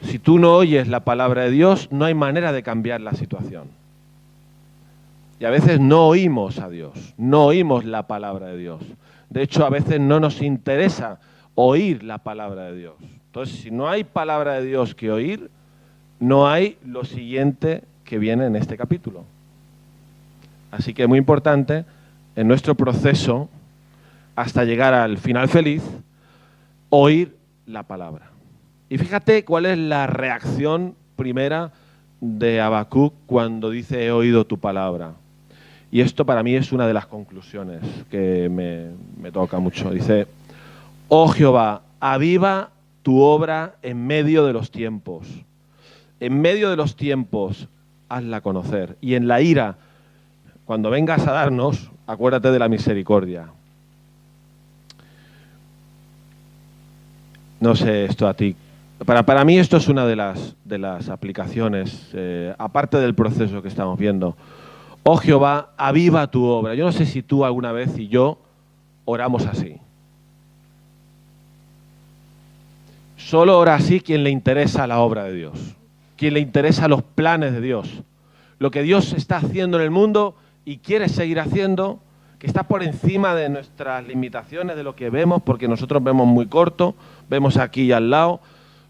Si tú no oyes la palabra de Dios, no hay manera de cambiar la situación. Y a veces no oímos a Dios, no oímos la palabra de Dios. De hecho, a veces no nos interesa oír la palabra de Dios. Entonces, si no hay palabra de Dios que oír, no hay lo siguiente que viene en este capítulo. Así que es muy importante en nuestro proceso, hasta llegar al final feliz, oír la palabra. Y fíjate cuál es la reacción primera de Habacuc cuando dice he oído tu palabra. Y esto para mí es una de las conclusiones que me toca mucho. Dice, oh Jehová, aviva tu obra en medio de los tiempos. En medio de los tiempos, hazla conocer. Y en la ira, cuando vengas a darnos, acuérdate de la misericordia. No sé esto a ti. Para mí esto es una de las aplicaciones, aparte del proceso que estamos viendo. Oh Jehová, aviva tu obra. Yo no sé si tú alguna vez y yo oramos así. Solo ora así quien le interesa la obra de Dios, quien le interesa los planes de Dios, lo que Dios está haciendo en el mundo y quiere seguir haciendo, que está por encima de nuestras limitaciones, de lo que vemos, porque nosotros vemos muy corto, vemos aquí y al lado,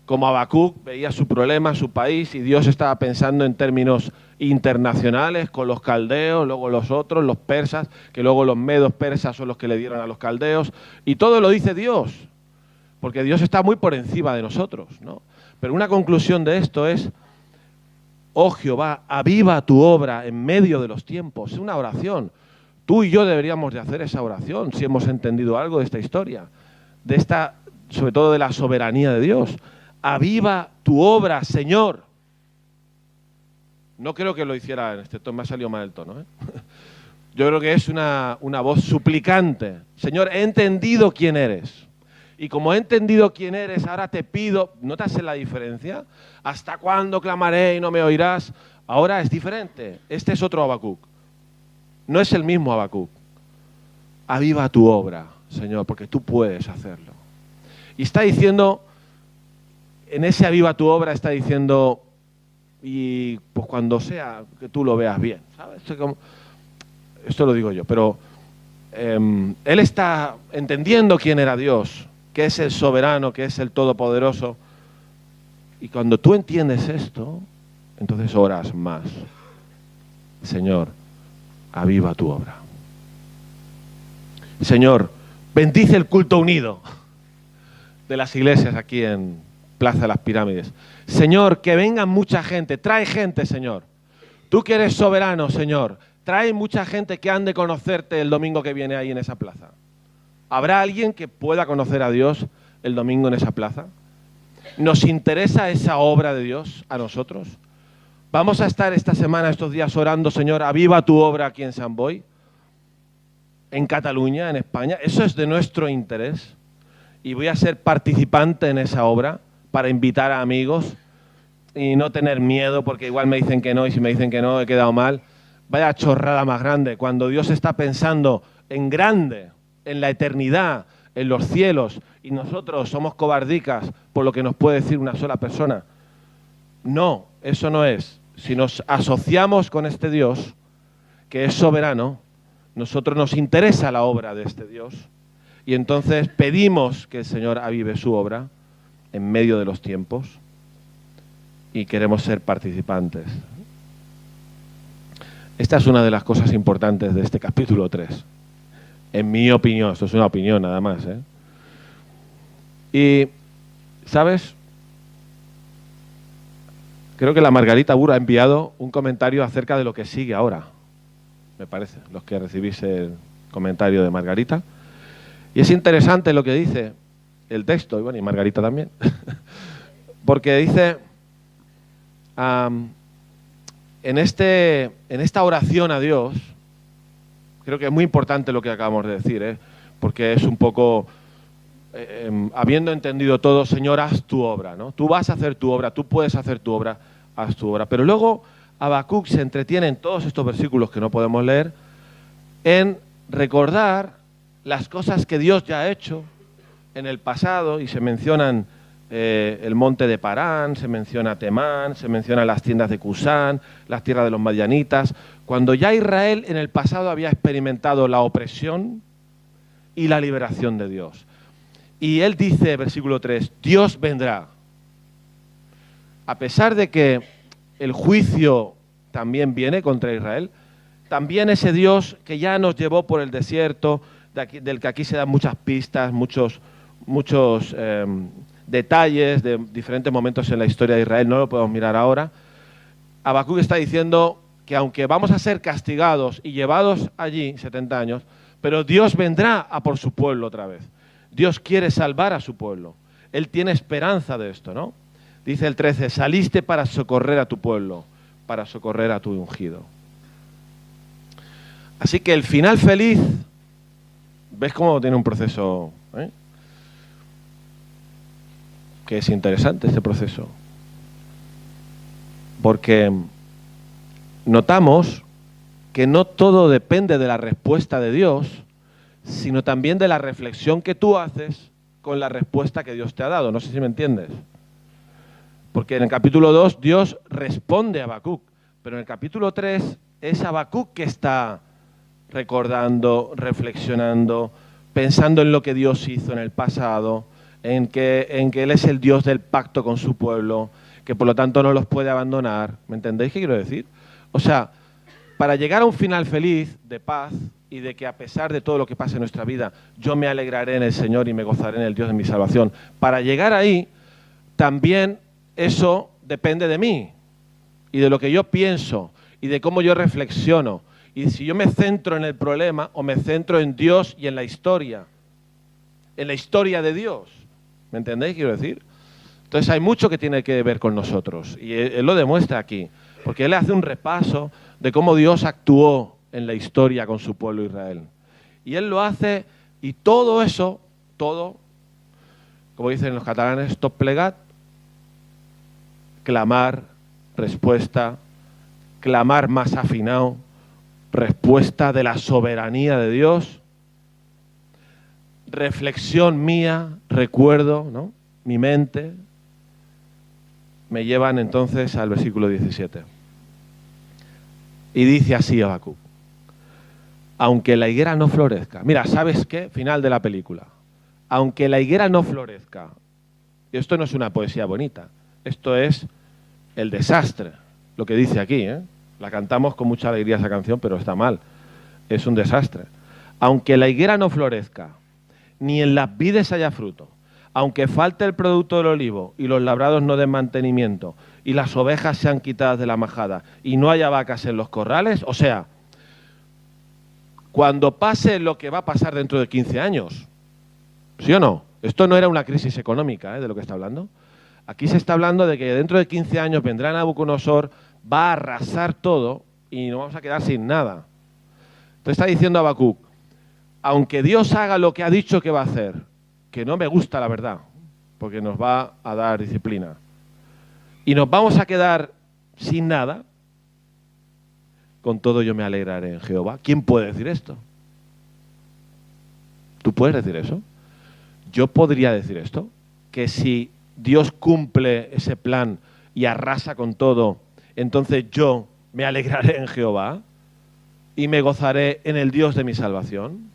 como Habacuc veía su problema, su país, y Dios estaba pensando en términos internacionales, con los caldeos, luego los otros, los persas, que luego los medos persas son los que le dieron a los caldeos, y todo lo dice Dios, porque Dios está muy por encima de nosotros, ¿no? Pero una conclusión de esto es, oh Jehová, aviva tu obra en medio de los tiempos. Es una oración. Tú y yo deberíamos de hacer esa oración si hemos entendido algo de esta historia, de esta, sobre todo de la soberanía de Dios. Aviva tu obra, Señor. No creo que lo hiciera en este tono, me ha salido mal el tono, ¿eh? Yo creo que es una voz suplicante. Señor, he entendido quién eres. Y como he entendido quién eres, ahora te pido, ¿notas la diferencia? ¿Hasta cuándo clamaré y no me oirás? Ahora es diferente. Este es otro Habacuc. No es el mismo Habacuc. Aviva tu obra, Señor, porque tú puedes hacerlo. Y está diciendo, en ese aviva tu obra está diciendo, y pues cuando sea que tú lo veas bien, ¿sabes? Esto lo digo yo, pero él está entendiendo quién era Dios, que es el soberano, que es el todopoderoso. Y cuando tú entiendes esto, entonces oras más. Señor, aviva tu obra. Señor, bendice el culto unido de las iglesias aquí en Plaza de las Pirámides. Señor, que vengan mucha gente, trae gente, Señor. Tú que eres soberano, Señor, trae mucha gente que han de conocerte el domingo que viene ahí en esa plaza. ¿Habrá alguien que pueda conocer a Dios el domingo en esa plaza? ¿Nos interesa esa obra de Dios a nosotros? Vamos a estar esta semana, estos días orando, Señor, aviva tu obra aquí en Sant Boi, en Cataluña, en España. Eso es de nuestro interés. Y voy a ser participante en esa obra para invitar a amigos y no tener miedo porque igual me dicen que no y si me dicen que no he quedado mal. Vaya chorrada más grande. Cuando Dios está pensando en grande, en la eternidad, en los cielos, y nosotros somos cobardicas por lo que nos puede decir una sola persona. No, eso no es. Si nos asociamos con este Dios, que es soberano, nosotros nos interesa la obra de este Dios, y entonces pedimos que el Señor avive su obra en medio de los tiempos, y queremos ser participantes. Esta es una de las cosas importantes de este capítulo 3. En mi opinión, esto es una opinión nada más, ¿eh? Y, ¿sabes? Creo que la Margarita Bura ha enviado un comentario acerca de lo que sigue ahora, me parece, los que recibís el comentario de Margarita. Y es interesante lo que dice el texto, y bueno, y Margarita también, porque dice, en esta oración a Dios, creo que es muy importante lo que acabamos de decir, porque es un poco, habiendo entendido todo, Señor, haz tu obra, ¿no? Tú vas a hacer tu obra, tú puedes hacer tu obra, haz tu obra. Pero luego Habacuc se entretiene en todos estos versículos que no podemos leer, en recordar las cosas que Dios ya ha hecho en el pasado, y se mencionan el monte de Parán, se menciona Temán, se mencionan las tiendas de Cusán, las tierras de los madianitas, cuando ya Israel en el pasado había experimentado la opresión y la liberación de Dios. Y él dice, versículo 3, Dios vendrá. A pesar de que el juicio también viene contra Israel, también ese Dios que ya nos llevó por el desierto, del que aquí se dan muchas pistas, muchos detalles de diferentes momentos en la historia de Israel, no lo podemos mirar ahora. Habacuc está diciendo que aunque vamos a ser castigados y llevados allí 70 años, pero Dios vendrá a por su pueblo otra vez. Dios quiere salvar a su pueblo. Él tiene esperanza de esto, ¿no? Dice el 13, saliste para socorrer a tu pueblo, para socorrer a tu ungido. Así que el final feliz, ¿ves cómo tiene un proceso? Que es interesante este proceso. Porque notamos que no todo depende de la respuesta de Dios, sino también de la reflexión que tú haces con la respuesta que Dios te ha dado. No sé si me entiendes. Porque en el capítulo 2 Dios responde a Habacuc, pero en el capítulo 3 es Habacuc que está recordando, reflexionando, pensando en lo que Dios hizo en el pasado, en que Él es el Dios del pacto con su pueblo, que por lo tanto no los puede abandonar. ¿Me entendéis qué quiero decir? O sea, para llegar a un final feliz, de paz, y de que a pesar de todo lo que pase en nuestra vida, yo me alegraré en el Señor y me gozaré en el Dios de mi salvación. Para llegar ahí, también eso depende de mí, y de lo que yo pienso, y de cómo yo reflexiono, y si yo me centro en el problema, o me centro en Dios y en la historia de Dios. ¿Me entendéis qué quiero decir? Entonces hay mucho que tiene que ver con nosotros, y Él lo demuestra aquí, porque Él hace un repaso de cómo Dios actuó en la historia con su pueblo Israel. Y Él lo hace, y todo eso, todo, como dicen los catalanes, tot plegat, clamar, respuesta, clamar más afinado, respuesta de la soberanía de Dios, reflexión mía, recuerdo, ¿no? Mi mente, me llevan entonces al versículo 17. Y dice así Habacuc: aunque la higuera no florezca. Mira, ¿sabes qué? Final de la película. Aunque la higuera no florezca. Y esto no es una poesía bonita. Esto es el desastre, lo que dice aquí, ¿eh? La cantamos con mucha alegría esa canción, pero está mal. Es un desastre. Aunque la higuera no florezca, ni en las vides haya fruto, aunque falte el producto del olivo y los labrados no den mantenimiento y las ovejas sean quitadas de la majada y no haya vacas en los corrales, o sea, cuando pase lo que va a pasar dentro de 15 años, ¿sí o no? Esto no era una crisis económica, de lo que está hablando. Aquí se está hablando de que dentro de 15 años vendrá Nabucodonosor, va a arrasar todo y nos vamos a quedar sin nada. Entonces está diciendo Habacuc, aunque Dios haga lo que ha dicho que va a hacer, que no me gusta la verdad, porque nos va a dar disciplina, y nos vamos a quedar sin nada, con todo yo me alegraré en Jehová. ¿Quién puede decir esto? ¿Tú puedes decir eso? Yo podría decir esto, que si Dios cumple ese plan y arrasa con todo, entonces yo me alegraré en Jehová y me gozaré en el Dios de mi salvación.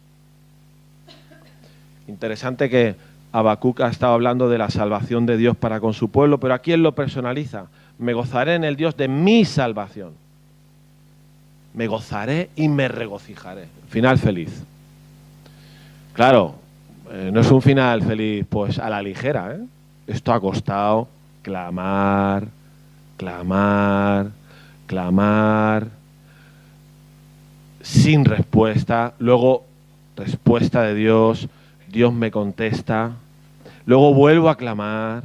Interesante que Habacuc ha estado hablando de la salvación de Dios para con su pueblo, pero aquí él lo personaliza. Me gozaré en el Dios de mi salvación. Me gozaré y me regocijaré. Final feliz. Claro, no es un final feliz pues a la ligera, ¿eh? Esto ha costado clamar, clamar, clamar, sin respuesta, luego respuesta de Dios, Dios me contesta, luego vuelvo a clamar,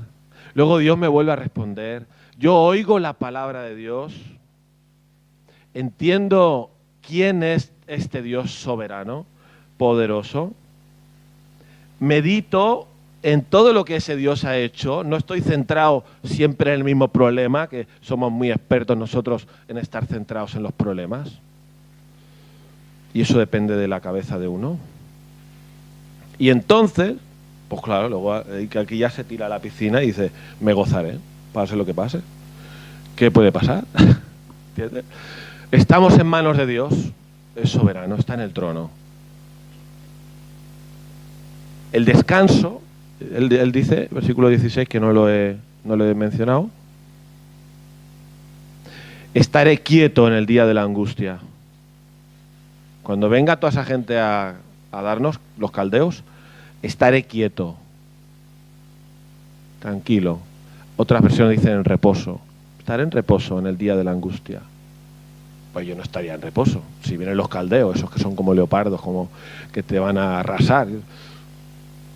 luego Dios me vuelve a responder, yo oigo la palabra de Dios, entiendo quién es este Dios soberano, poderoso, medito en todo lo que ese Dios ha hecho, no estoy centrado siempre en el mismo problema, que somos muy expertos nosotros en estar centrados en los problemas. Y eso depende de la cabeza de uno. Y entonces, pues claro, luego aquí ya se tira a la piscina y dice, me gozaré, pase lo que pase. ¿Qué puede pasar? ¿Entiendes? Estamos en manos de Dios, es soberano, está en el trono. El descanso, él dice, versículo 16, que no lo he mencionado, estaré quieto en el día de la angustia. Cuando venga toda esa gente a darnos, los caldeos, estaré quieto, tranquilo. Otras versiones dicen en reposo. Estaré en reposo en el día de la angustia. Pues yo no estaría en reposo. Si vienen los caldeos, esos que son como leopardos, como que te van a arrasar.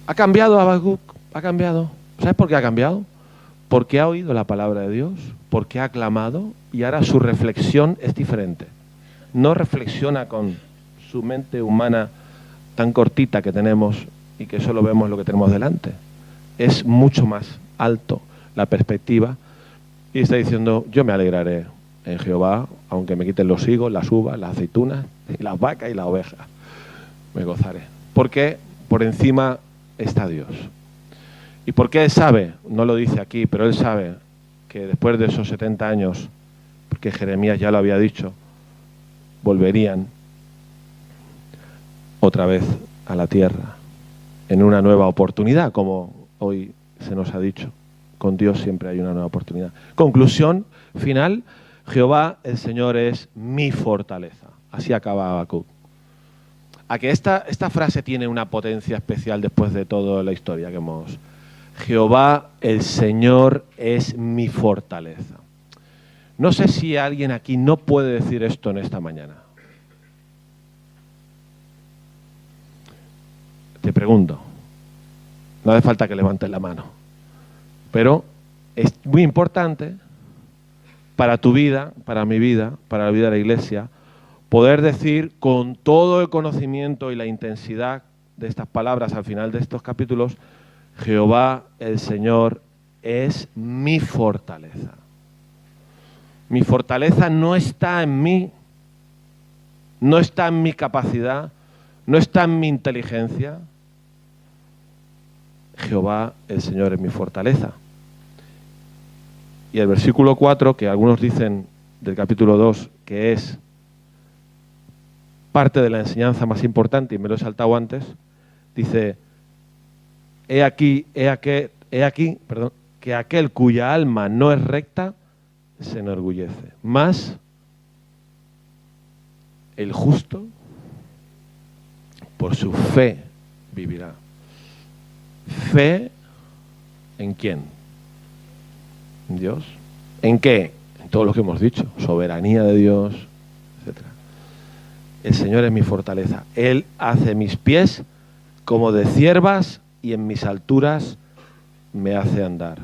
¿Ha cambiado Habacuc? ¿Ha cambiado? ¿Sabes por qué ha cambiado? Porque ha oído la palabra de Dios, porque ha clamado y ahora su reflexión es diferente. No reflexiona con su mente humana tan cortita que tenemos y que solo vemos lo que tenemos delante. Es mucho más alto la perspectiva y está diciendo, yo me alegraré en Jehová, aunque me quiten los higos, las uvas, las aceitunas, y las vacas y las ovejas. Me gozaré. Porque por encima está Dios. ¿Y por qué él sabe? No lo dice aquí, pero él sabe que después de esos 70 años, porque Jeremías ya lo había dicho, volverían otra vez a la tierra en una nueva oportunidad, como hoy se nos ha dicho. Con Dios siempre hay una nueva oportunidad. Conclusión final, Jehová el Señor es mi fortaleza. Así acaba Habacuc. A que esta frase tiene una potencia especial después de toda la historia que hemos... Jehová el Señor es mi fortaleza. No sé si alguien aquí no puede decir esto en esta mañana. Te pregunto. No hace falta que levantes la mano. Pero es muy importante para tu vida, para mi vida, para la vida de la Iglesia, poder decir con todo el conocimiento y la intensidad de estas palabras al final de estos capítulos, Jehová el Señor es mi fortaleza. Mi fortaleza no está en mí, no está en mi capacidad, no está en mi inteligencia. Jehová el Señor es mi fortaleza. Y el versículo 4, que algunos dicen del capítulo 2, que es parte de la enseñanza más importante, y me lo he saltado antes, dice, he aquí, que aquel cuya alma no es recta, se enorgullece. Mas el justo, por su fe, vivirá. ¿Fe en quién? ¿En Dios? ¿En qué? En todo lo que hemos dicho. Soberanía de Dios, etc. El Señor es mi fortaleza. Él hace mis pies como de ciervas y en mis alturas me hace andar.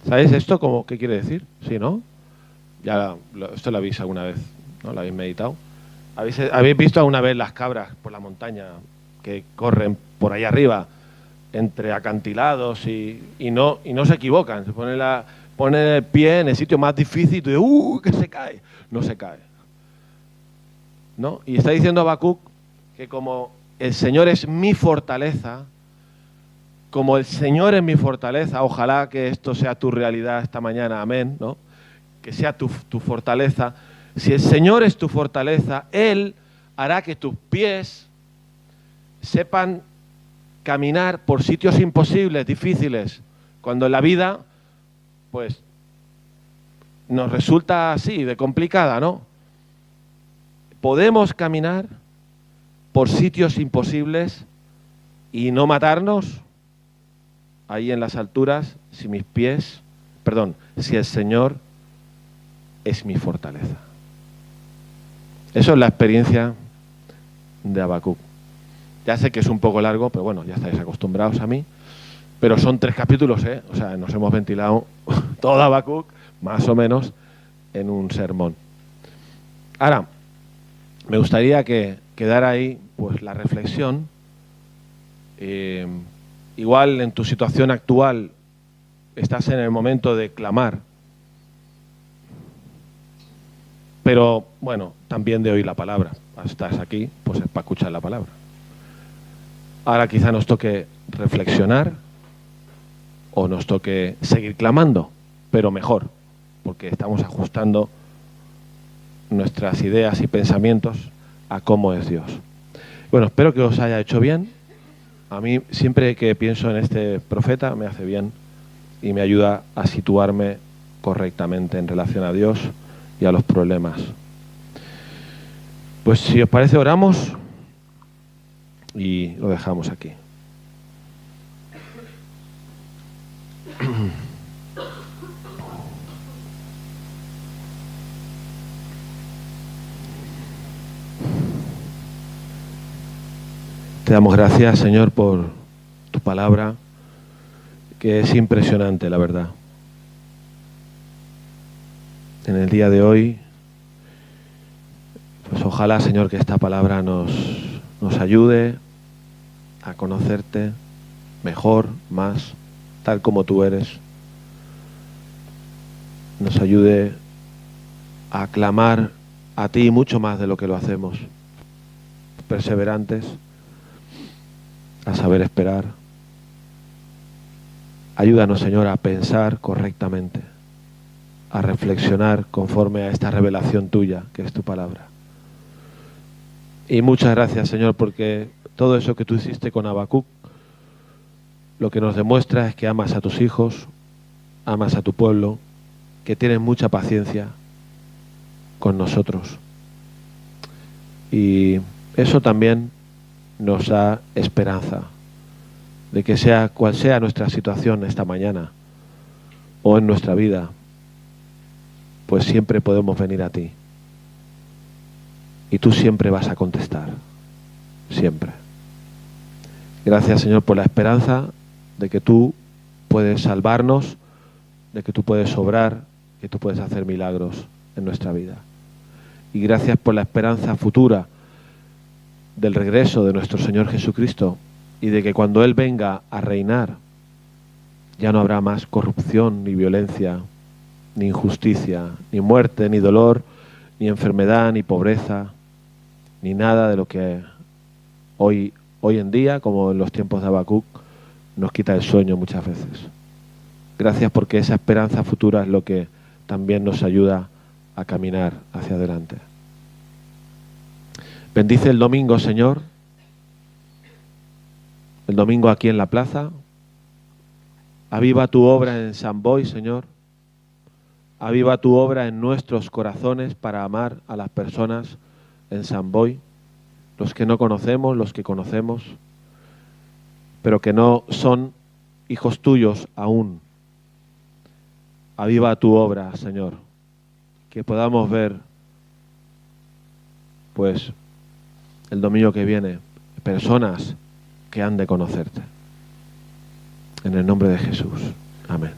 ¿Sabéis esto qué quiere decir? ¿Sí, no? Esto lo habéis alguna vez, ¿no? Lo habéis meditado. ¿Habéis visto alguna vez las cabras por la montaña que corren por ahí arriba entre acantilados y no se equivocan? Se ponen el pie en el sitio más difícil y tú dices, que se cae. No se cae. ¿No? Y está diciendo Habacuc que como el Señor es mi fortaleza, como el Señor es mi fortaleza, ojalá que esto sea tu realidad esta mañana, amén, ¿no? Que sea tu fortaleza. Si el Señor es tu fortaleza, Él hará que tus pies sepan caminar por sitios imposibles, difíciles, cuando la vida, pues, nos resulta así, de complicada, ¿no? Podemos caminar por sitios imposibles y no matarnos ahí en las alturas si el Señor es mi fortaleza. Eso es la experiencia de Habacuc. Ya sé que es un poco largo, pero bueno, ya estáis acostumbrados a mí. Pero son 3 capítulos, ¿eh? O sea, nos hemos ventilado todo Habacuc, más o menos, en un sermón. Ahora, me gustaría que quedara ahí pues la reflexión. Igual en tu situación actual estás en el momento de clamar, pero bueno, también de oír la palabra. Estás aquí, pues es para escuchar la palabra. Ahora quizá nos toque reflexionar o nos toque seguir clamando, pero mejor, porque estamos ajustando nuestras ideas y pensamientos a cómo es Dios. Bueno, espero que os haya hecho bien. A mí siempre que pienso en este profeta me hace bien y me ayuda a situarme correctamente en relación a Dios y a los problemas. Pues si os parece, oramos y lo dejamos aquí. Te damos gracias, Señor, por tu palabra, que es impresionante, la verdad. En el día de hoy, pues ojalá, Señor, que esta palabra nos ayude a conocerte mejor, más, tal como tú eres. Nos ayude a clamar a ti mucho más de lo que lo hacemos. Perseverantes, a saber esperar. Ayúdanos, Señor, a pensar correctamente, a reflexionar conforme a esta revelación tuya, que es tu palabra. Y muchas gracias, Señor, porque todo eso que tú hiciste con Habacuc, lo que nos demuestra es que amas a tus hijos, amas a tu pueblo, que tienes mucha paciencia con nosotros. Y eso también nos da esperanza de que sea cual sea nuestra situación esta mañana o en nuestra vida, pues siempre podemos venir a ti. Y tú siempre vas a contestar, siempre. Gracias, Señor, por la esperanza de que tú puedes salvarnos, de que tú puedes obrar, que tú puedes hacer milagros en nuestra vida. Y gracias por la esperanza futura del regreso de nuestro Señor Jesucristo y de que cuando Él venga a reinar ya no habrá más corrupción, ni violencia, ni injusticia, ni muerte, ni dolor, ni enfermedad, ni pobreza, ni nada de lo que hoy en día, como en los tiempos de Habacuc, nos quita el sueño muchas veces. Gracias porque esa esperanza futura es lo que también nos ayuda a caminar hacia adelante. Bendice el domingo, Señor, el domingo aquí en la plaza. Aviva tu obra en San Boi, Señor. Aviva tu obra en nuestros corazones para amar a las personas en San Boi, los que no conocemos, los que conocemos, pero que no son hijos tuyos aún. Aviva tu obra, Señor, que podamos ver, pues, el domingo que viene, personas que han de conocerte. En el nombre de Jesús. Amén.